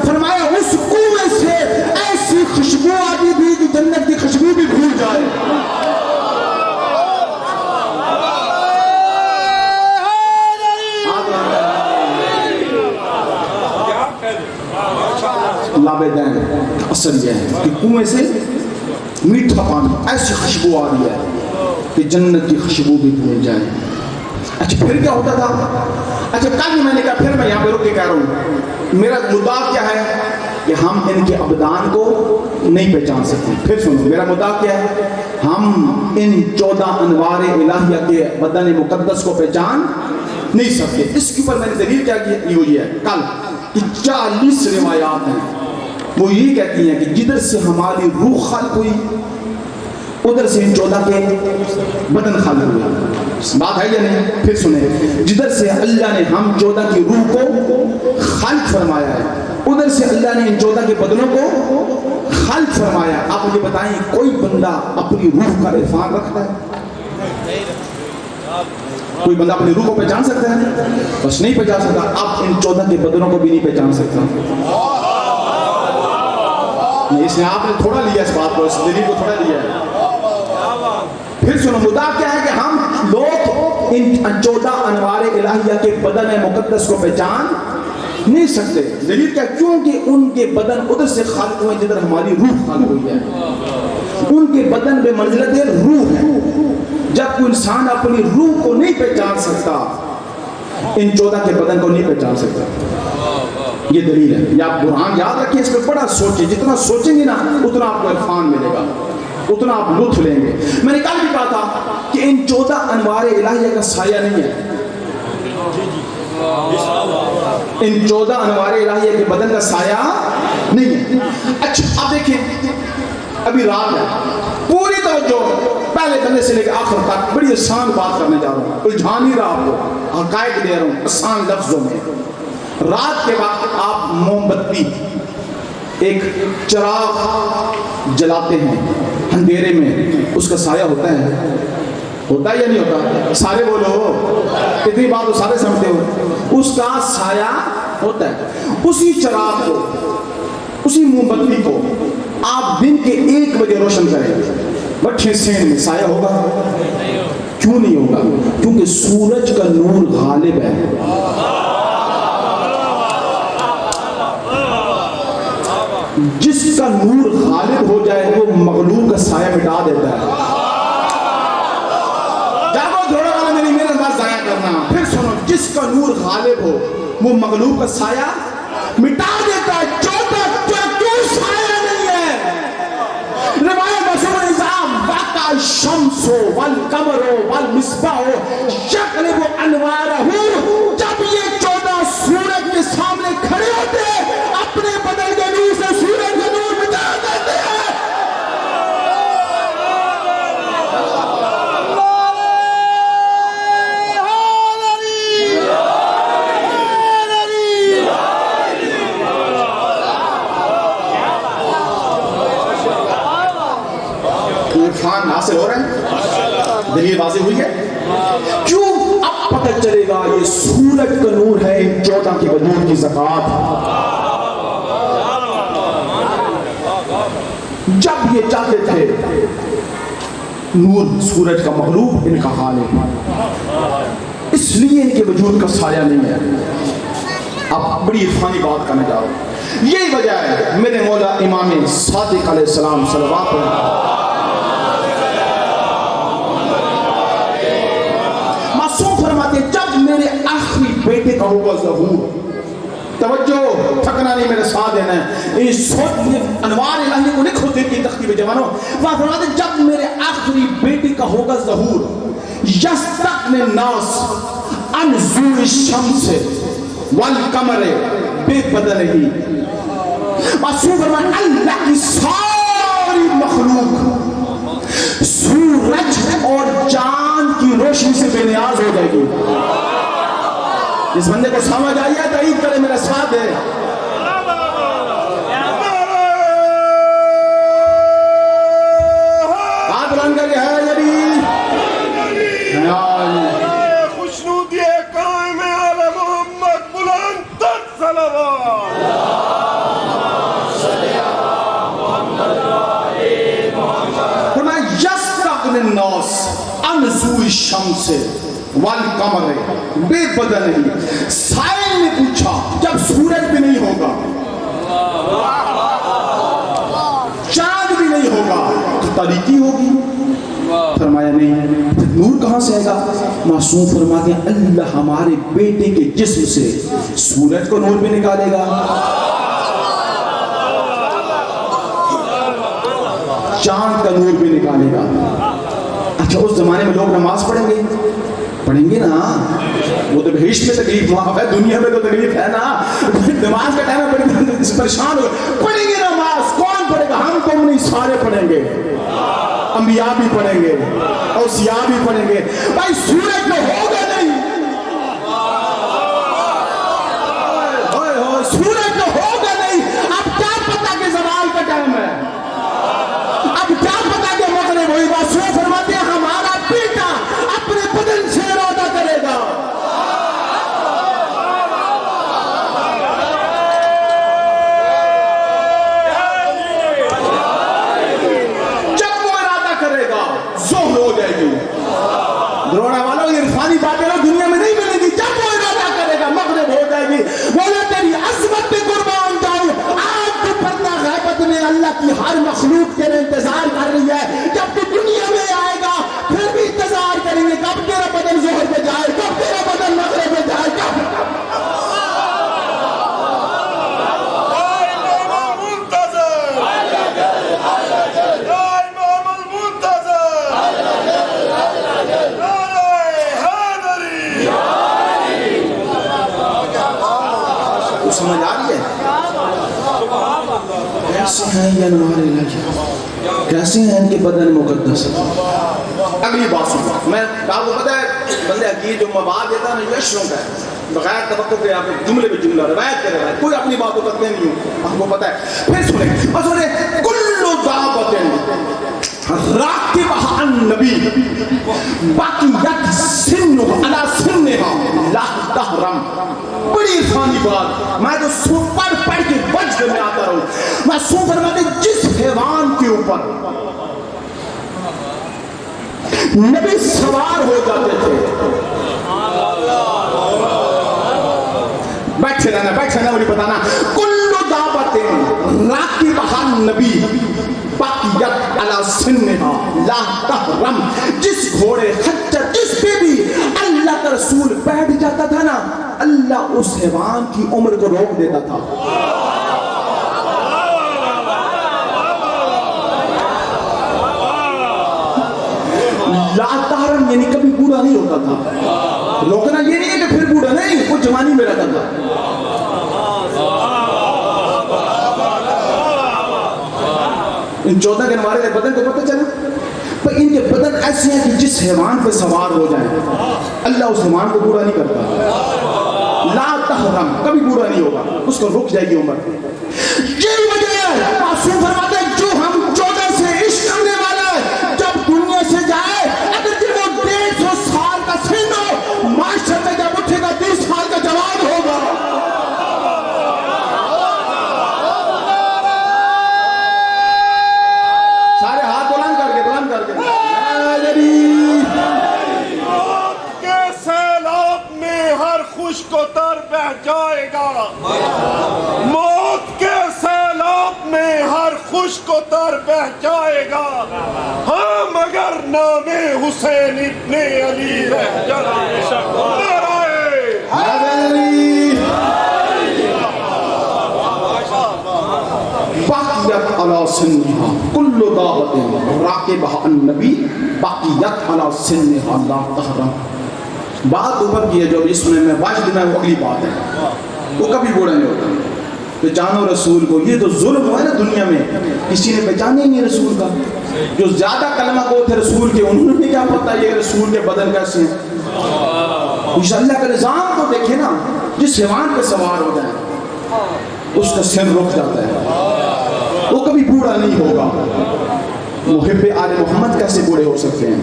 فرمایا اس کنویں سے ایسی خوشبو آتی تھی کہ جنت کی خوشبو بھی بھول جائے. لابدین اصل یہ ہے کہ کنویں سے میٹھا پانی ایسی خوشبو آ رہی ہے کہ جنت کی خوشبو بھی بھول جائے. اچھا پھر کیا ہوتا تھا؟ اچھا کل میں نے کہا، پھر میں یہاں پہ رک کے کہہ رہا ہوں، میرا مدعا کیا ہے کہ ہم ان کے ابدان کو نہیں پہچان سکتے. پھر سنو میرا مدعا کیا ہے، ہم ان 14 انوار الہیہ کے بدن مقدس کو پہچان نہیں سکتے. اس کے اوپر میں نے دلیل کیا کی ہوئی ہے کل کہ 40 روایات ہیں، وہ یہ کہتی ہیں کہ جدھر سے ہماری روح خلق ہوئی ادھر سے 14 کے بدن خلق ہوئے. بات ہے یا نہیں؟ پھر سنیں، جدھر سے اللہ نے ہم 14 کی روح کو خلق فرمایا ہے ادھر سے اللہ نے ان 14 کے بدنوں کو خلق فرمایا. آپ مجھے بتائیں کوئی بندہ اپنی روح کا عرفان رکھتا ہے؟ کوئی بندہ اپنی روح کو پہچان سکتا ہے؟ بس نہیں پہچان سکتا. آپ ان 14 کے بدنوں کو بھی نہیں پہچان سکتا. اس نے آپ نے تھوڑا لیا اس بات کو، اس دلیل کو تھوڑا لیا ہے. پھر سنو مدعا کیا ہے کہ ہم لوگ ان 14 انوار الہیہ کے بدن مقدس کو پہچان نہیں سکتے. دلیل کیا؟ کیونکہ ان کے بدن ادھر سے خالق ہوئے جدھر ہماری روح خالق ہوئی ہے. ان کے بدن بے منزلت روح ہے. جب کوئی انسان اپنی روح کو نہیں پہچان سکتا ان 14 کے بدن کو نہیں پہچان سکتا. یہ دلیل ہے. یا آپ قرآن یاد رکھیں، اس پہ بڑا سوچیں، جتنا سوچیں گے نا اتنا آپ کو عرفان ملے گا، اتنا آپ لطف لیں گے. میں نے کل بھی کہا تھا کہ ان 14 انوار الہیہ کا سایہ نہیں ہے. ان 14 انوار الہیہ کے بدن کا سایہ نہیں ہے. اچھا اب دیکھیں، ابھی رات ہے، پوری توجہ پہلے بندے سے لے کے آخر تک بڑی آسان بات کرنے جا رہا ہوں، الجھان نہیں رہا آپ کو، حقائق دے رہا ہوں آسان لفظوں میں. رات کے وقت آپ موم بتی ایک چراغ جلاتے ہیں اندھیرے میں، اس کا سایہ ہوتا ہے یا نہیں ہوتا؟ سارے بولو، اتنی بات تو سارے سمجھتے ہو. اس کا سایہ ہوتا ہے. اسی چراغ کو، اسی موم بتی کو آپ دن کے 1 بجے روشن کریں، بٹھے سین میں سایہ ہوگا؟ کیوں نہیں ہوگا؟ کیونکہ سورج کا نور غالب ہے. جس کا نور غالب ہو جائے وہ مغلوب کا سایہ مٹا دیتا ہے. جاگو تھوڑا والا میری میرے بات ضائع کرنا. پھر سنو، جس کا نور غالب ہو وہ مغلوب کا سایہ مٹا دیتا ہے. کیوں سایہ نہیں ہے؟ روایت مسئلہ نظام واقع الشمس والقمر والمصباح یقلب انوارہ. جب یہ 14 سورج کے سامنے کھڑے ہوتے ہیں اپنے بدن کے نور سے سورج کا نور مٹا دیتے ہیں. عرفان حاصل ہو رہے ہیں. دلیل واضح ہوئی ہے. کیوں؟ اب پتہ چلے گا یہ سورج کا نور ہے ان 14 کے وجود کی زکات. جب یہ چاہتے تھے نور سورج کا مغلوب ان کا حال ہے، اس لیے ان کے وجود کا سایہ نہیں ہے. اب بڑی عرفانی بات کرنے جا رہا ہوں. یہی وجہ ہے میرے مولا امام صادق علیہ السلام صلوات معصوم فرماتے ہیں جب میرے آخری بیٹے کا ہوگا ظہور، توجہ تھکنا نہیں، میرے ساتھ دینا ہے، اس انوار الہی کو لکھو دل کی تختی پہ جوانوں. وہاں فرماتے ہیں جب میرے آخری بیٹے کا ہوگا ظہور، یستقن الناس عن ضوء الشمس والقمر بے بدل ہی. معصوم فرماتے ہیں اللہ کی ساری مخلوق سورج اور چاند کی روشنی سے بے نیاز ہو جائے گی. جس بندے کو سمجھ آئی ہے تائید کرے، میرا ساتھ ہے. ہاتھ بلند کر کے ہے نبی خوشنودی قائم عالم محمد بلند تر صلوات. فرمایا یستقن الناس عن ضوء الشمس والقمر بے بدل ہی. سائل نے پوچھا جب سورج بھی نہیں ہوگا، چاند بھی نہیں ہوگا تو تاریکی ہوگی. فرمایا نہیں، نور کہاں سے آئے گا؟ معصوم فرماتے ہیں اللہ ہمارے بیٹے کے جسم سے سورج کو نور بھی نکالے گا، چاند کا نور بھی نکالے گا. اچھا اس زمانے میں لوگ نماز پڑھیں گے نا، وہ تو بہشت میں تکلیف معاف ہے، دنیا میں تو تکلیف ہے نا. نماز کا ٹائم ہے پریشان ہو پڑھیں گے نماز. کون پڑھے گا؟ ہم تم نہیں، سارے پڑھیں گے. انبیاء بھی پڑھیں گے، اوصیاء بھی پڑھیں گے. بھائی سورج میں ہوگا نہیں، سورج میں ہوگا نہیں. اب کیا پتا کہ زوال کا ٹائم ہے، اب کیا پتا کہ مغرب ہوئی. معصوم فرماتے ہیں ہمارا بیٹا اپنے بدن سے ارادہ کرے گا. جب وہ ارادہ کرے گا ظہر ہو جائے گی. دروڑا والوں یہ عرفانی باتیں دنیا میں نہیں ملے گی. جب وہ ارادہ کرے گا مغرب ہو جائے گی. بولا تیری عظمت پہ قربان جاؤں. آج تو پردہ غیبت میں اللہ کی ہر مخلوق تیرے انتظار کر رہی ہے. جب تو دنیا میں آئے گا پھر بھی انتظار کریں گے کب تیرا بدن ظہر پہ جائے، کب تیرا بدن مغرب پہ جائے. کب سمجھ آ رہی ہے؟ کیسے ہیں یہ انوار الہی، کیسے ہیں ان کے بدن مقدس. اگلی بات سنو. میں آپ کو پتا ہے بندے حقیق جو مواد دیتا ہے نا یہ شروع ہے بغیر توقع کے. آپ جملے پہ جملہ روایت کے روایت، کوئی اپنی بات کو کرتے نہیں ہوں. آپ کو پتا ہے. پھر سنیں اور سنیں کلو دعوت راکبہ النبی باقیت سنہ علی سنہا لا تحرم. بڑی عرفانی بات، میں تو پڑھ کے وجہ میں آتا رہوں. میں فرماتے جس حیوان کے اوپر نبی سوار ہو جاتے تھے، بیٹھے رہنا مجھے بتانا. کلو دعوت راکبہ النبی باقیت علی سنہا لا تحرم. جس گھوڑے خچر جس پہ بھی اللہ کا رسول بیٹھ جاتا تھا نا، اللہ اس حیوان کی عمر کو روک دیتا تھا. لا تحرم یعنی کبھی بوڑھا نہیں ہوتا تھا. لوگ نا یہ نہیں ہے کہ پھر بوڑھا نہیں، وہ جوانی میں رہتا تھا. ان 14 کے ہمارے بدن کو پتہ چلا پر ان کے بدن ایسے ہیں کہ جس حیوان پہ سوار ہو جائیں اللہ اس حیوان کو بوڑھا نہیں کرتا. لا تحرم کبھی بوڑھا نہیں ہوگا، اس کو رک جائے گی عمر. یہی وجہ ہے معصوم فرماتے ہیں جو ہم 14 سے عشق کرنے والا ہے جب دنیا سے جائے اگر وہ 150 سال کا سن ہو کو تر بہ جائے گا، موت کے سیلاب میں ہر خوش کو تر بہ جائے گا، ہاں مگر نام حسین ابن علی رہ جائے گا۔ باقیت علی سنہا کل دعوت راکبہ النبی باقیت علی سنہا لا تحرم۔ بات اوپر کی ہے جو اس میں واجد میں وہ اگلی بات ہے، وہ کبھی بوڑھا نہیں ہوتا۔ پہچانو رسول کو، یہ تو ظلم ہوا ہے نا دنیا میں، کسی نے پہچانے ہی نہیں رسول کا۔ جو زیادہ کلمہ گو تھے رسول کے، انہوں نے کیا پتہ یہ رسول کے بدن کیسے ہیں۔ اس اللہ کا نظام کو دیکھیں نا، جس حیوان پہ سوار ہو جائے اس کا سر رک جاتا ہے، وہ کبھی بوڑھا نہیں ہوگا۔ محب آل محمد کیسے بوڑھے ہو سکتے ہیں؟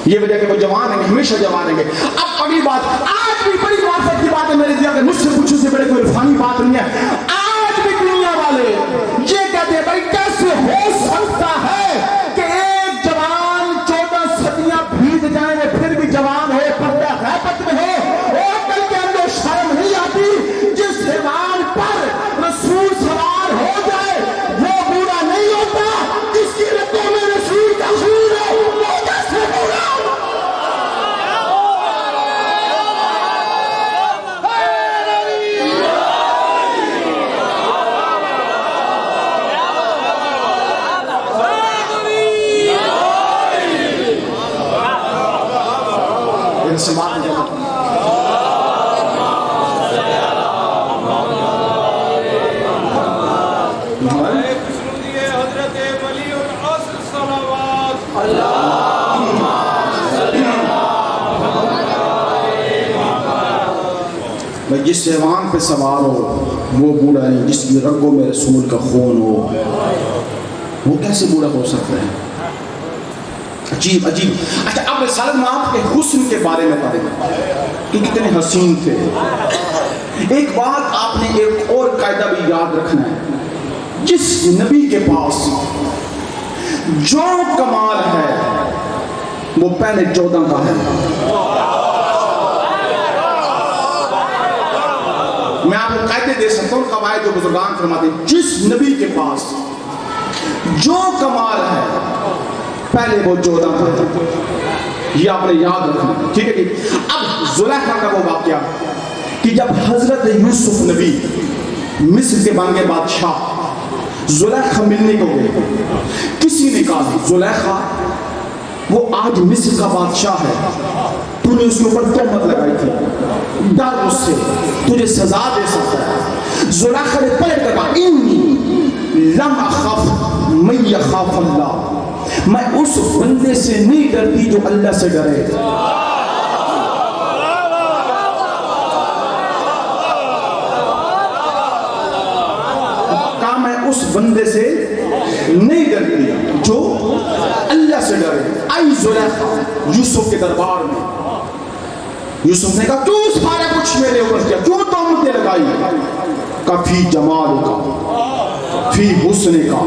یہ وجہ کہ وہ جوان ہیں، ہمیشہ جوان ہیں۔ اب اگلی بات، آج بھی بڑی معرفت کی بات ہے میرے دیا کہ مجھ سے پوچھو سے بڑے کوئی عرفانی بات نہیں ہے۔ آج بھی دنیا والے یہ کہتے ہیں بھائی کیسے ہو سکتا ہے کہ ایک جوان 14 صدیاں بیت جائیں وہ پھر بھی جوان ہو، پردہ غیبت میں ہو، اور کل کے اندر شرم نہیں آتی؟ جس حیوان پر رسول سوار ہو جائے وہ بوڑھا نہیں ہوتا، جس کی رتوں میں رسول کا خون ہے وہ کیسے بوڑھا؟ جس حیوان پہ سوار ہو وہ بوڑھا نہیں، جس کی رگوں میں رسول کا خون ہو وہ کیسے بوڑھا ہو سکتا ہے؟ عجیب عجیب۔ اچھا اب رسالت میں آپ کے حسن کے بارے میں بتائیں کہ کتنے حسین تھے۔ ایک بات آپ نے ایک اور قاعدہ بھی یاد رکھنا ہے، جس نبی کے پاس جو کمال ہے وہ پہلے 14 کا ہے۔ میں آپ کو قاعدے دے سکتا ہوں، قواعد جو بزرگان فرماتے ہیں، جس نبی کے پاس جو کمال ہے پہلے وہ 14 کا ہے، یہ آپ نے یاد رکھنا، ٹھیک ہے کہ اب زلیخا کا وہ واقعہ کہ جب حضرت یوسف نبی مصر کے بن گئے بادشاہ، زلیخا ملنے کو گئے، کسی نے کہا زلیخا وہ آج مصر کا بادشاہ ہے، تو نے اس کے اوپر تہمت لگائی تھی، ڈر اس سے تجھے سزا دے سکتا ہے۔ زلیخا نے پلٹ کر کہا انی لم اخاف من یخاف اللہ، میں اس بندے سے نہیں ڈرتی جو اللہ سے ڈرے۔ کہا میں اس بندے سے نہیں ڈرتی جو اللہ سے ڈرے۔ آئی زلیخا یوسف کے دربار میں، یوسف نے کہا کیوں سارا کچھ میرے اوپر کیا، کیوں تہمتیں لگائی؟ کہا فی جمال کا، فی حسن کا،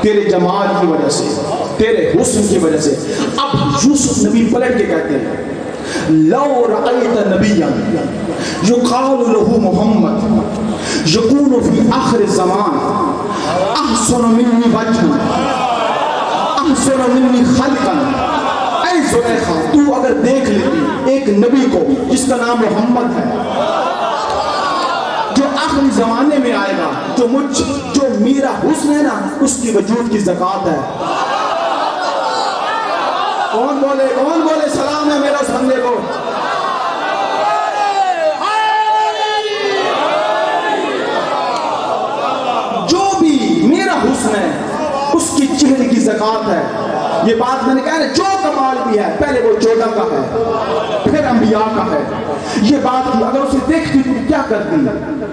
تیرے جمال کی وجہ سے، تیرے حسن کی وجہ سے۔ اب یوسف نبی پلٹ کے کہتے ہیں لو رأیت نبیا یقال له محمد یکون فی آخر الزمان احسن منی وجہا احسن منی خلقا۔ اے زلیخا تو اگر دیکھ لیتی ایک نبی کو جس کا نام محمد ہے، جو آخری زمانے میں آئے گا، جو میرا حسن ہے نا اس کی وجود کی زکاة ہے۔ کون بولے سلام ہے میرا اس بندے کو۔ جو بھی میرا حسن ہے اس کی چہرے کی زکاة ہے۔ یہ بات میں نے کہا ہے، جو کمال بھی ہے پہلے وہ 14 کا ہے پھر انبیاء کا ہے۔ یہ بات کی اگر اسے دیکھتی تو کیا کرتی؟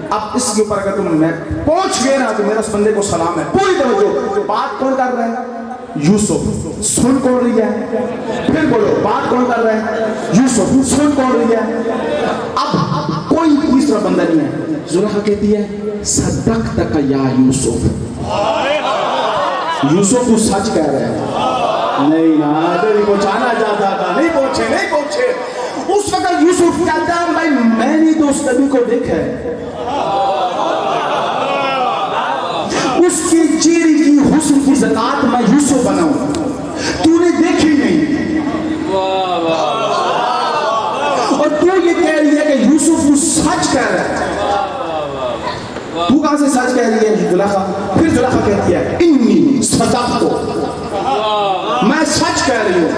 اب اس کے اوپر اگر تم میں پہنچ گئے نا تو میرا اس بندے کو سلام ہے۔ پوری توجہ، بات کون کر رہا ہے؟ یوسف۔ سن کون رہی ہے؟ پھر بولو، بات کون کر رہا ہے؟ یوسف۔ سن کون رہی ہے؟ اب کوئی تیسرا بندہ نہیں ہے۔ زلیخا کہتی ہے صدقتک یا یوسف، یوسف تو سچ کہہ رہے ہیں۔ نہیں نا نہیں پہنچانا چاہتا تھا، نہیں پہنچے۔ اس وقت یوسف کہتا ہے بھائی میں نے تو اس نبی کو دیکھا ہے، اس کی چہرے کی حسن کی زکات میں یوسف بناؤں، تو نے دیکھی نہیں، اور تو یہ کہہ رہی ہے کہ یوسف تو سچ کہہ رہا ہے، تو کہاں سے سچ کہہ رہی ہے زلیخا؟ پھر زلیخا کہتی ہے انی صدقت، میں سچ کہہ رہی ہوں۔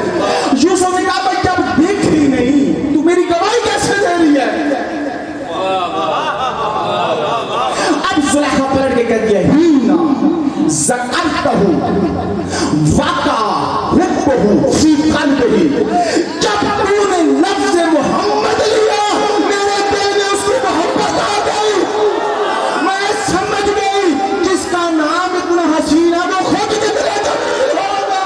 یوسف نے کہا بھائی جب دیکھ ہی نہیں تو میری گواہی کیسے دے رہی ہے؟ اب زلیخا پلٹ کے کہتی ہے ہینا ذکرتہ وقع حبہ فی قلبہ، جب تو نے لفظ محمد لیا میرے دل میں اس کی محبت آ گئی، میں سمجھ گئی جس کا نام اتنا حسین ہے وہ خود کتنے جمیل ہوگا۔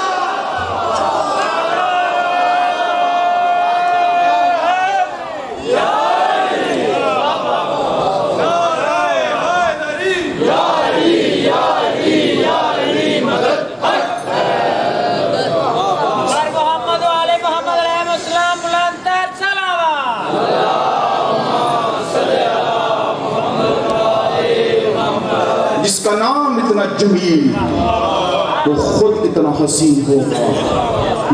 محمد علی محمد علیہ السلام بلند تر صلوات۔ جس کا نام اتنا جمیل وہ خود اتنا حسین ہوگا۔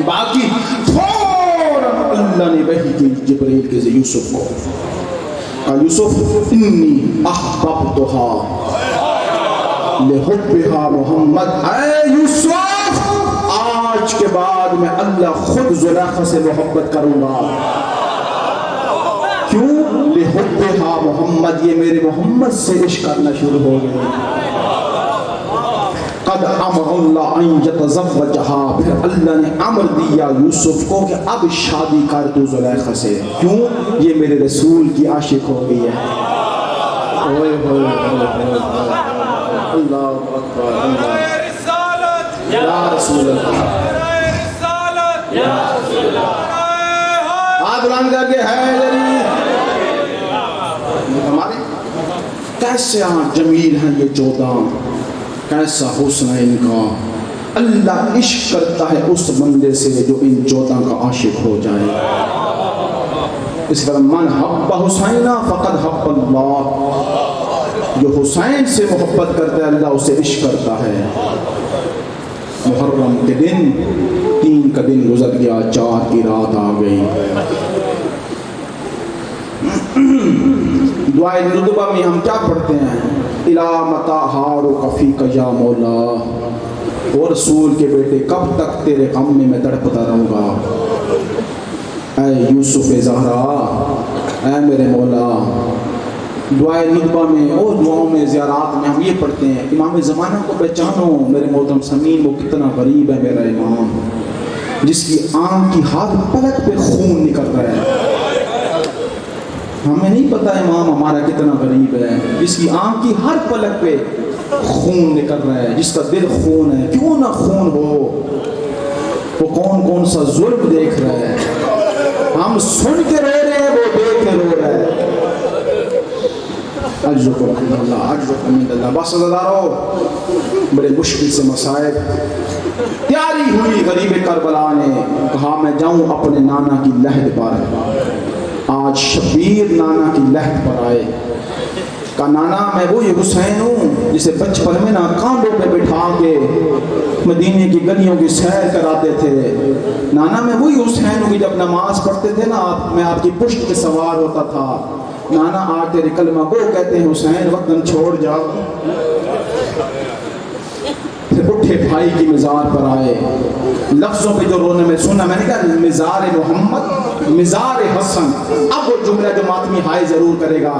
باقی فوراً اللہ نے وحی کی جبرائیل کے ذریعے یوسف کو کہا یوسف انی احببتہا لحبہا محمد، اے یوسف آج کے بعد میں اللہ خود زلیخا سے محبت کروں گا۔ کیوں؟ لحبہا محمد، یہ میرے محمد سے عشق کرنا شروع ہو گئے۔ قد امر اللہ ان یتزوجہا، پھر اللہ نے امر دیا یوسف کو کہ اب شادی کر تو زلیخا سے، کیوں؟ یہ میرے رسول کی عاشق ہو گئی ہے۔ اوئے ہوئے اللہ اکبر، اللہ یا رسول اللہ، ہاتھ بلند کر کے حیدری۔ ہمارے کیسے جمیل ہیں یہ چودہ، کیسا حسن ہے ان کا۔ اللہ عشق کرتا ہے اس بندے سے جو ان چودہ کا عاشق ہو جائے۔ اس طرح من حب حسینہ فقد حب اللہ، جو حسین سے محبت کرتا ہے اللہ اسے عشق کرتا ہے۔ محرم کے دن 3 کا دن گزر گیا، 4 کی رات آ گئی۔ دعائے ندبہ میں ہم کیا پڑھتے ہیں؟ الا متی حارک فیک یا مولا، اور رسول کے بیٹے کب تک تیرے غم میں تڑپتا رہوں گا۔ اے یوسف زہرا، اے میرے مولا۔ دعائے ندبہ میں اور دعاؤں میں زیارات میں ہم یہ پڑھتے ہیں امام زمانہ کو پہچانو میرے محترم سمین، وہ کتنا غریب ہے میرا امام، جس کی آنکھ کی ہر پلک پہ خون نکل رہا ہے۔ ہمیں نہیں پتا امام ہمارا کتنا غریب ہے، جس کی آنکھ کی ہر پلک پہ خون نکل رہا ہے، جس کا دل خون ہے۔ کیوں نہ خون ہو، وہ کون کون سا ظلم دیکھ رہا ہے، ہم سن کے رو رہے ہیں، وہ دیکھ کے رو رہا ہے۔ اجرکم عند اللہ، اجرکم عند اللہ۔ بس ازادارو، بڑے مشکل سے مسائل تیاری ہوئی، غریب کربلا نے کہا میں جاؤں اپنے نانا کی لحد پر۔ آج شبیر نانا کی لحد پر آئے، کہا نانا میں وہی حسین ہوں جسے بچپن میں نا کانڈوں پہ بٹھا کے مدینے کی گلیوں کی سیر کراتے تھے۔ نانا میں وہی حسین ہوں کہ جب نماز پڑھتے تھے نا میں آپ کی پشت پہ سوار ہوتا تھا۔ نانا آج تیرے کلمہ کو کہتے ہیں حسین وطن چھوڑ جاؤ۔ پھر اٹھے بھائی کی مزار پر آئے، لفظوں پہ جو رونے میں سنا، میں نے کہا مزار محمد، مزار حسن۔ اب وہ جملہ جو ماتمی ہائے ضرور کرے گا،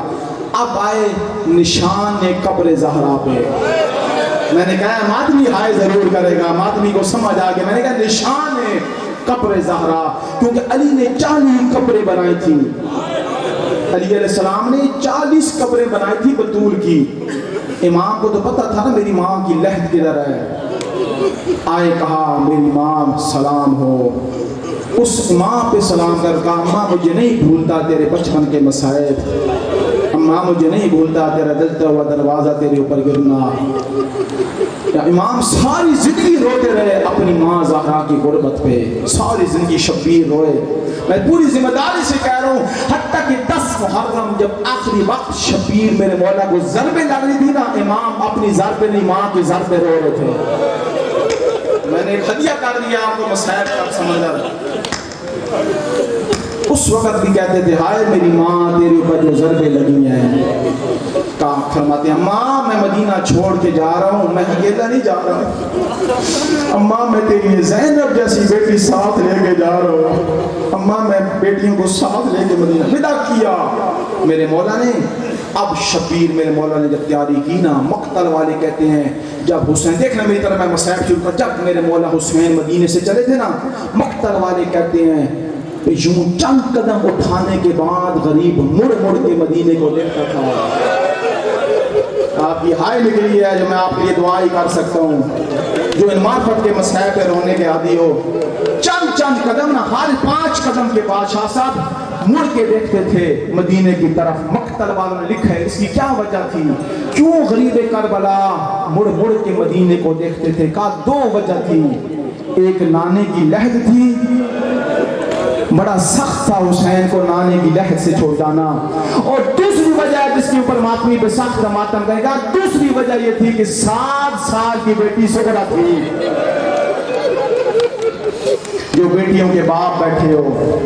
اب آئے نشان قبر زہرا پہ۔ میں نے کہا ماتمی ہائے ضرور کرے گا، ماتمی کو سمجھ آ گیا۔ میں نے کہا نشان قبر زہرا، کیونکہ علی نے 40 قبریں بنائی تھی، علی علیہ السلام نے 40 قبریں بنائی تھی بطول کی۔ امام کو تو پتہ تھا نا میری ماں کی لحد کدھر ہے۔ آئے کہا میری ماں سلام ہو، اس ماں پہ سلام کر کہا اماں مجھے نہیں بھولتا تیرے بچپن کے مصائب، اماں مجھے نہیں بھولتا تیرا جلتا ہوا دروازہ تیرے اوپر گرنا۔ امام ساری زندگی روتے رہے اپنی ماں زہرا زہرا کی غربت پہ ساری زندگی شبیر روئے. میں پوری ذمہ داری سے کہہ رہا ہوں حتیٰ کہ 10 محرم جب آخری وقت شبیر میرے مولا کو ضربیں لگ رہی تھی نا، امام اپنی ضرب پہ نہیں ماں کی ضرب پہ رو رہے تھے. میں نے ایک ہدیہ کر دیا آپ کو مسائل کا سمندر. اس وقت بھی کہتے تھے ہائے میری ماں تیرے اوپر جو ضربیں لگی ہیں. کہا فرماتے ہیں ماں میں مدینہ چھوڑ کے جا رہا ہوں، میں اکیلا نہیں جا رہا ہوں. اماں میں تیری زینب جیسی بیٹی ساتھ لے کے جا رہا ہوں. اماں میں بیٹیوں کو ساتھ لے کے مدینہ ودا کیا میرے مولا نے. اب شبیر میرے مولا نے جب تیاری کی نا، مقتل والے کہتے ہیں جب حسین، دیکھنا میری طرف میں مسائب شروع کر، جب میرے مولا حسین مدینے سے چلے تھے نا، مقتل والے کہتے ہیں یوں چند قدم اٹھانے کے بعد غریب مڑ مڑ کے مدینے کو دیکھتا تھا. آپ کی ہائے نکلی ہے جو میں آپ کے لیے دعا ہی کر سکتا ہوں. جو ان معرفت کے مسائل پہ رونے کے عادی ہو، چند قدم نہ، ہر 5 قدم کے بادشاہ صاحب مڑ کے دیکھتے تھے مدینے کی طرف. مقتل والوں نے لکھا ہے اس کی کیا وجہ تھی، کیوں غریب کربلا مڑ مڑ کے مدینے کو دیکھتے تھے. کہا 2 وجہ تھی. ایک نانے کی لہد تھی، بڑا سخت تھا حسین کو نانے کی لہد سے چھوڑ جانا. اور دوسری وجہ جس کے اوپر ماتمی پہ سخت ماتم کرے گا، دوسری وجہ یہ تھی کہ 7 سال کی بیٹی سغرا تھی. جو بیٹیوں کے باپ بیٹھے ہو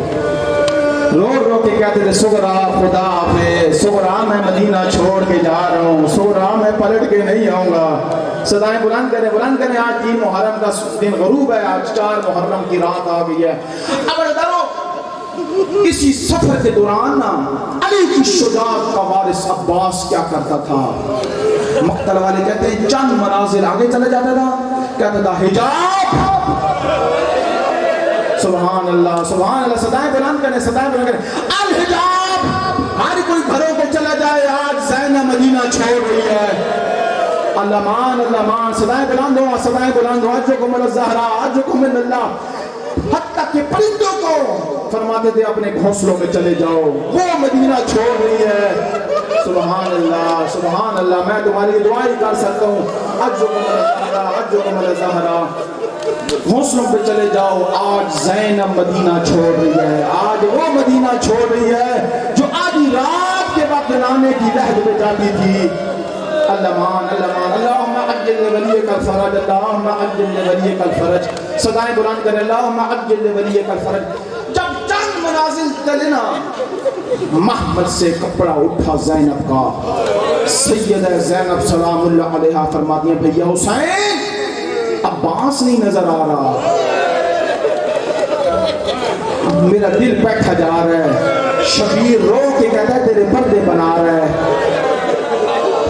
رو رو کے کہتے تھے سغرا خدا حافظ، سغرا میں مدینہ چھوڑ کے جا رہا ہوں، سغرا میں پلٹ کے نہیں آؤں گا. صدائیں بلند کریں. آج 3 محرم کا دن غروب ہے، آج 4 محرم کی رات آ گئی ہے. اب ڈرو اسی سفر کے دوران نا علی کی شجاعت کا وارث عباس کیا کرتا تھا. مقتل والے کہتے ہیں چند منازل آگے چلے جاتا تھا، کہتا تھا حجاب. سبحان اللہ سبحان اللہ. صدائیں بلند کریں. الحجاب. ہر کوئی گھروں کو چلا جائے، آج زینب مدینہ چھوڑ رہی ہے. اللہ مان. صدائیں بلند ہو. اجکم الزہرا اجکم اللہ. حتیٰ کہ پرندوں کو فرماتے تھے اپنے گھونسلوں میں چلے جاؤ، وہ مدینہ چھوڑ رہی ہے. سبحان اللہ. میں تمہاری دعا ہی کر سکتا ہوں. اجکم الزہرا. گھونسلوں پہ چلے جاؤ. آج زینب مدینہ چھوڑ رہی ہے. آج وہ مدینہ چھوڑ رہی ہے جو آدھی رات کے وقت نانے کی لہد پہ جاتی تھی. اللہ مان. اللہم عجل لولیک الفرج. اللہم عجل لولیک الفرج. صدائیں بلند کریں. اللہم عجل لولیک الفرج. جب چند منازل چلے نا، محمد سے کپڑا اٹھا زینب کا. سیدہ زینب سلام اللہ علیہا فرماتی ہیں بھیا حسین عباس نہیں نظر آ رہا، میرا دل بیٹھا جا رہا ہے. شبیر رو کے کہتا ہے تیرے پردے بنا رہا ہے.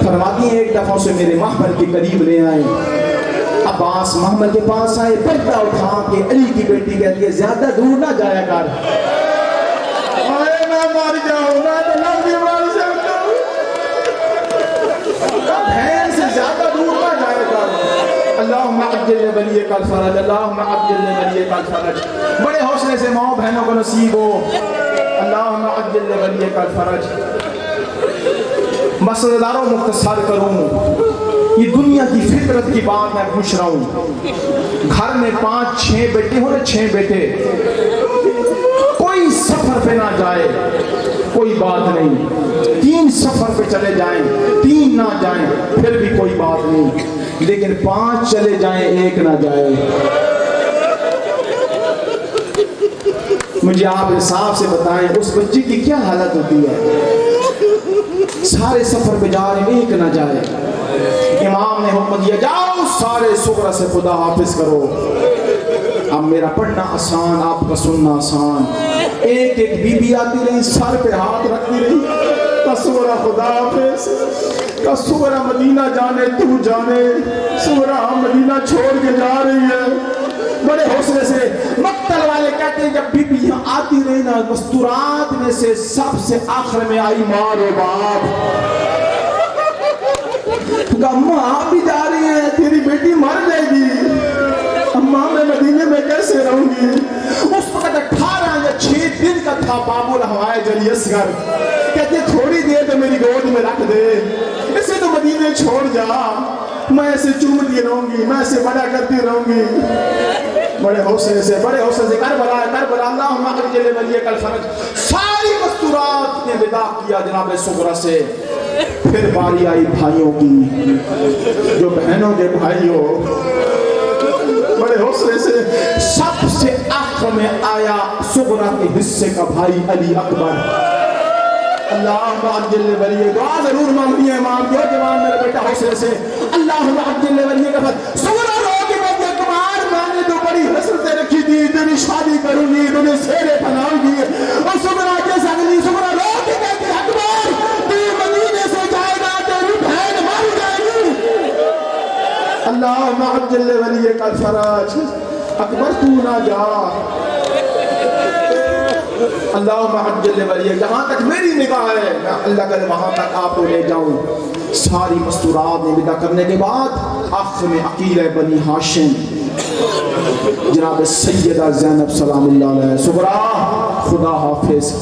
فرماتی ہیں ایک دفعہ سے میرے محمل کے قریب لے آئے. عباس محمل کے پاس آئے، پردہ اٹھا کے علی کی بیٹی کہتی ہے زیادہ دور نہ جایا کر. میں مر جاؤں، میں تو لگ بھی مر سکتا ہوں. بہن سے زیادہ دور نہ جایا کر. اللہم عجل ولیک الفرج. اللہم عجل ولیک الفرج. بڑے حوصلے سے ماں بہنوں کو نصیب ہو. اللہم عجل ولیک الفرج. مسئلہ داروں مختصر کروں، یہ دنیا کی فطرت کی بات میں پوچھ رہا ہوں. گھر میں 5-6 بیٹے ہو رہے، 6 بیٹے، کوئی سفر پہ نہ جائے کوئی بات نہیں. 3 سفر پہ چلے جائیں، 3 نہ جائیں پھر بھی کوئی بات نہیں. لیکن 5 چلے جائیں 1 نہ جائے. مجھے آپ انصاف سے بتائیں اس بچی کی کیا حالت ہوتی ہے. سارے سفر پہ جا رہے 1 نہ جائے. امام نے حکم دیا جاؤ سارے سغرا سے خدا حافظ کرو. اب میرا پڑھنا آسان، آپ کا سننا آسان. ایک بی بی آتی رہی، سر پہ ہاتھ رکھتی رہی. سغرا خدا حافظ، سغرا مدینہ جانے تو جانے، سغرا مدینہ چھوڑ کے جا رہی ہے. بڑے حوصلے سے مقتل والے کہتے ہیں جب بی بی یہاں آتی رہی نا، مستورات میں سے سب سے آخر میں آئی ماں و باپ. اماں آپ بھی جا رہی ہیں، تیری بیٹی مر جائے گی. اماں میں مدینے میں کیسے رہوں گی. اس وقت 18 یا 6 دن کا تھا بابو الہوائے جلی اصغر. کہتے تھوڑی دیر تو میری گود میں رکھ دے، اسے تو مدینے چھوڑ جا، میں ایسے چومتی رہوں گی، میں ایسے بڑا کرتی رہوں گی. بڑے حوصلے سے کربلا اللہم اجل ولیک الفرج، ساری مستورات نے ودا کیا جناب صغرا سے. پھر باری آئی بھائیوں کی، جو بہنوں کے بھائیوں بڑے حوصلے سے. سب سے آخر میں آیا صغرا کے حصے کا بھائی علی اکبر. اللہم اجل ولیک، دعا ضرور مانگنی ہے امام کی، جوان میرے بیٹا حوصلے سے. اللہم اجل ولیک الفرج. صغرا رو کے بیٹے اکبر، میں نے تو بڑی حسرتیں رکھی تھی، تیری شادی کروں گی، تجھے سیرے بناؤں گی. اور صغرا کے سگلی صغرا رو کے بیٹے اکبر، تو مدینے سے جائے گا، تیری بہن مر جائے گی. اللہم اجل ولیک الفرج. اکبر تو نہ جا، اللہم اجل ولیک، جہاں تک میری نگاہ ہے میں اللہ کرے وہاں تک آپ کو لے جاؤں. ساری مستورات نے ودا کرنے کے بعد آخر میں عقیل بنی ہاشم جناب سیدہ زینب سلام اللہ علیہ، صغرا خدا حافظ.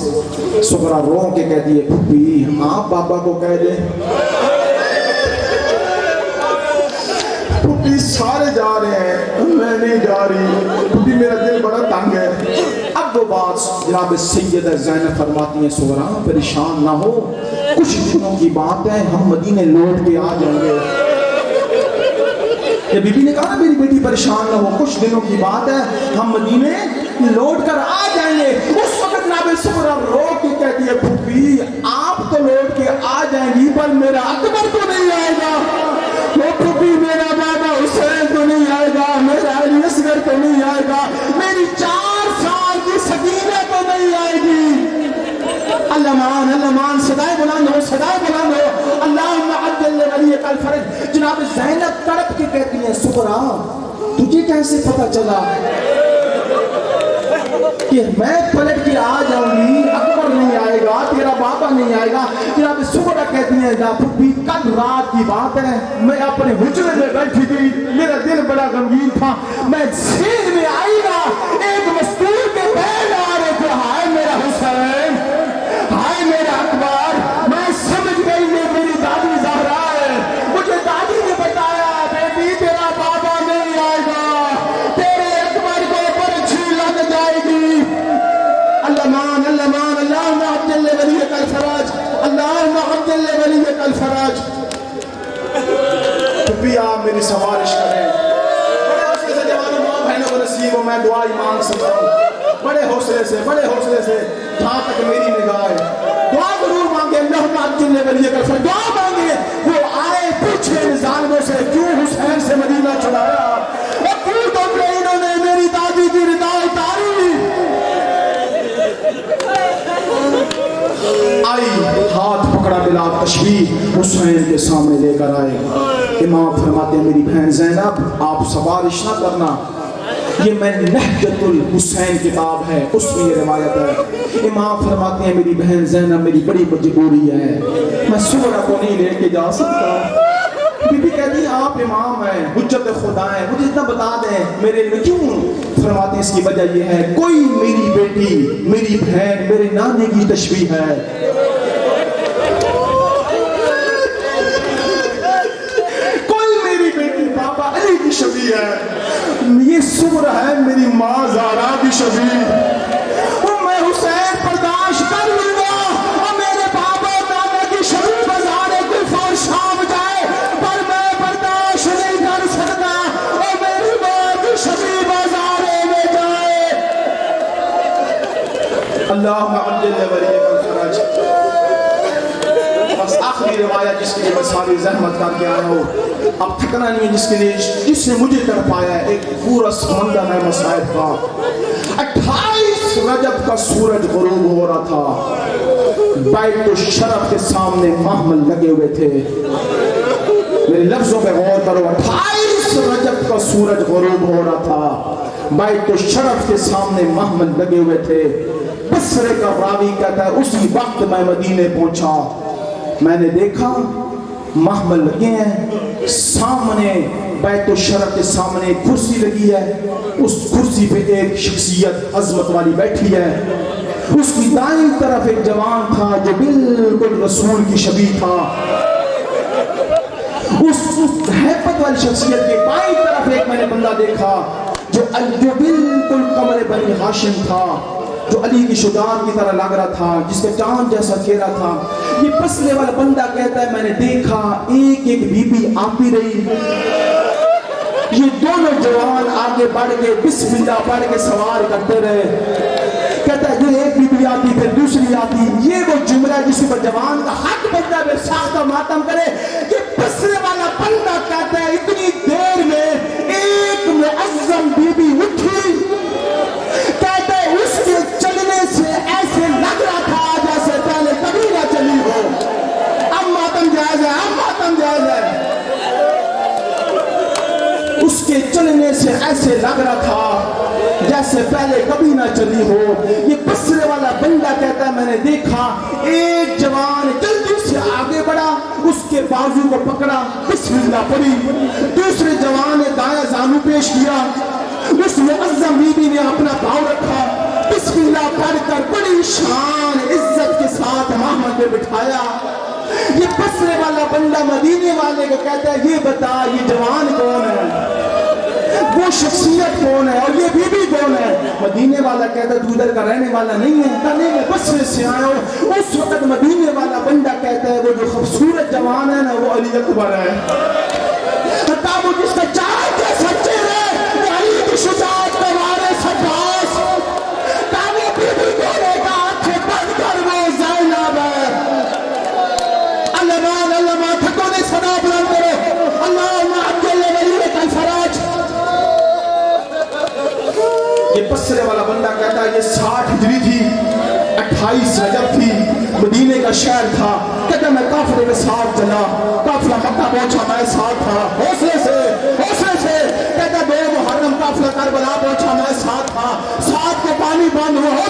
صغرا رو کے کہہ دیے پھپھی آپ بابا کو کہہ دیں. پھپھی سارے جا رہے ہیں، میں نہیں جا رہی، پھپھی میرا دل بڑا تنگ ہے. اب وہ بات جناب سیدہ زینب فرماتی ہیں صغرا پریشان نہ ہو، کچھ دنوں کی بات ہے، ہم مدینے لوٹ کے آ جائیں گے. یہ بی بی نے کہا میری بیٹی پریشان نہ ہو، کچھ دنوں کی بات ہے، ہم مدینے لوٹ کر آ جائیں گے. اس وقت جناب صغرا رو کے کہتی ہے پھپھی آپ تو لوٹ کے آ جائیں گی پر میرا اکبر تو نہیں آئے گا. وہ پھپھی میرا بابا حسین تو نہیں آئے گا، میرا علی اصغر تو نہیں آئے گا، میری 4 سال کی سکینہ تو نہیں آئے گی. اللہمان اللہمان صدای بلند ہو، صدای بلند ہو. اللہم اجل ولیک الفرج. جناب زینب تڑپ کے کہتی ہیں صغرا تجھے کیسے پتا چلا کہ میں پلٹ کے آ جاؤں گی، اکبر نہیں آئے گا، تیرا بابا نہیں آئے گا. جناب صغرا کہتی ہیں پھپھی کل رات کی بات ہے، میں اپنے حجرے میں بیٹھی تھی، میرا دل بڑا غمگین تھا، میں سین میں آئی نا ایک مستور کے بیل آ رہے تھے، ہائے میرا حسین، ہائے میرا اکبر. میں سمجھ گئی یہ میری دادی زہرا ہے. مجھے دادی نے بتایا بیٹی تیرا بابا نہیں آئے گا، تیرے اکبر کو برچھی لگ جائے گی. اللہمان اللہمان اللہم اجل ولیک الفرج، اللہم اجل ولیک الفرج. بھی آپ میری سفارش کریں. بڑے حوصلے سے جوانوں ماں بہنوں کو نصیب ہو، میں دعائی مانگ سکتا ہوں. بڑے حوصلے سے جہاں تک میری نگاہ ہے دعا ضرور مانگے. اللہم اجل ولیک الفرج دعا مانگے. وہ آئے پوچھے ان ظالموں سے کیوں حسین سے مدینہ چھڑایا، اور کیوں تم نے انہوں نے میری دادی کی ردا اتاری. آئی ہاتھ پکڑا بلا تشبیہ حسین کے سامنے لے کر آئے. امام فرماتے ہیں میری بہن زینب آپ سفارش نہ کرنا، یہ میں نہجت الحسین کتاب ہے اس میں یہ روایت ہے. امام فرماتے ہیں میری بہن زینب میری بڑی مجبوری ہے، میں صغرا کو نہیں لے کے جا سکتا. بی بی کہتی ہیں آپ امام ہیں، حجت خدا ہیں، مجھے اتنا بتا دیں میرے لیے کیوں. فرماتے ہیں اس کی وجہ یہ ہے کوئی میری بیٹی میری بہن میرے نانے کی تشبیہ ہے. شبیہ ہے، یہ صغرا ہے میری ماں زہرا کی شبیہ. میں حسین برداشت کر لوں گا اور میرے بابا دادا کی شبیہ بازارے کوئی فور شام جائے، پر میں برداشت نہیں کر سکتا اور میری ماں کی شبیہ بازارے میں جائے. اللہم اجل ولیک الفرج. بس آخری روایت جس کے لیے میں ساری زحمت کر کے آیا ہوں، اب تھکنا نہیں ہے، جس نے مجھے کر پایا ہے. ایک پورا سمندر ہے مصائب کا. 28 رجب کا سورج غروب ہو رہا تھا، بیت الشرف کے سامنے محمل لگے ہوئے تھے. میرے لفظوں پہ غور کرو. 28 رجب کا سورج غروب ہو رہا تھا، بیت الشرف کے سامنے محمل لگے ہوئے تھے. بصرے کا راوی کہتا ہے اسی وقت میں مدینے پہنچا، میں نے دیکھا محمل لگے ہیں، سامنے بیت الشرف کے سامنے ایک کرسی لگی ہے، اس کرسی پہ ایک شخصیت عظمت والی بیٹھی ہے. اس کی دائیں طرف ایک جوان تھا جو بالکل رسول کی شبیہ تھا. اس ہیبت والی شخصیت کے بائیں طرف ایک میں نے بندہ دیکھا جو بالکل کمر بنی ہاشم تھا، جو علی کی شجاعت کی طرح لگ رہا تھا، جس کے چاند جیسا چہرہ تھا، یہ پسلے والا بندہ کہتا ہے میں نے دیکھا ایک ایک بی بی آتی رہی، یہ دونوں جوان آگے بڑھ کے بسم اللہ پڑھ کے سوار کرتے رہے، کہتا ہے جو ایک بی بی آتی پھر دوسری آتی، یہ وہ جملہ ہے جس پر جوان کا حق بنتا ہے ساختہ ماتم کرے، یہ پسلے والا بندہ کہتا ہے اتنی دیر میں ایک معظم بی بی اٹھی، کہتا ہے اس کے چلنے سے ایسے لگ رہا تھا جیسے پہلے کبھی نہ چلی ہو، اب ماتم جائز ہے، اب ماتم جائز ہے، اس کے چلنے سے ایسے لگ رہا تھا جیسے پہلے کبھی نہ چلی ہو۔ یہ بصرے والا بندہ کہتا ہے میں نے دیکھا ایک جوان جلدی سے آگے بڑھا، اس کے بازو کو پکڑا، بسم اللہ پڑھی، دوسرے جوان نے دایاں زانو پیش کیا، اس معظم بی بی نے اپنا پاؤں رکھا، بسم اللہ پڑھ کر بڑی شان عزت کے ساتھ محمد نے بٹھایا۔ یہ بصرے والا بندہ مدینے والے کو کہتا ہے یہ بتا یہ جوان کون ہے، وہ شخصیت کون ہے اور یہ بی بی کون ہے؟ مدینے والا کہتا ہے تو ادھر کا رہنے والا نہیں ہے، کہتا نہیں میں بصرے سے آیا ہوں۔ اس وقت مدینے والا بندہ کہتا ہے وہ جو خوبصورت جوان ہے نا وہ علی اکبر ہے، وہ جس کا چار کے سچے رہے وہ علی کی شجاعت کا وارث عباس، وہ بی بی بولے گا آنکھیں بند کر وہ زینب ہے۔ علمان علمان تھکو نے صدا بلند کرو، اللہم عجل ولیک الفراج۔ یہ بصرے والا بندہ کہتا ہے یہ 60 ہجری تھی، 28 رجب تھی، مدینے کا شہر تھا، کہتا میں قافلے کے ساتھ چلا، قافلہ مکہ پہنچا میں ساتھ تھا، حوصلے سے کہتا 2 محرم قافلہ کربلا پہنچا میں ساتھ تھا، ساتھ کو پانی بند ہوا،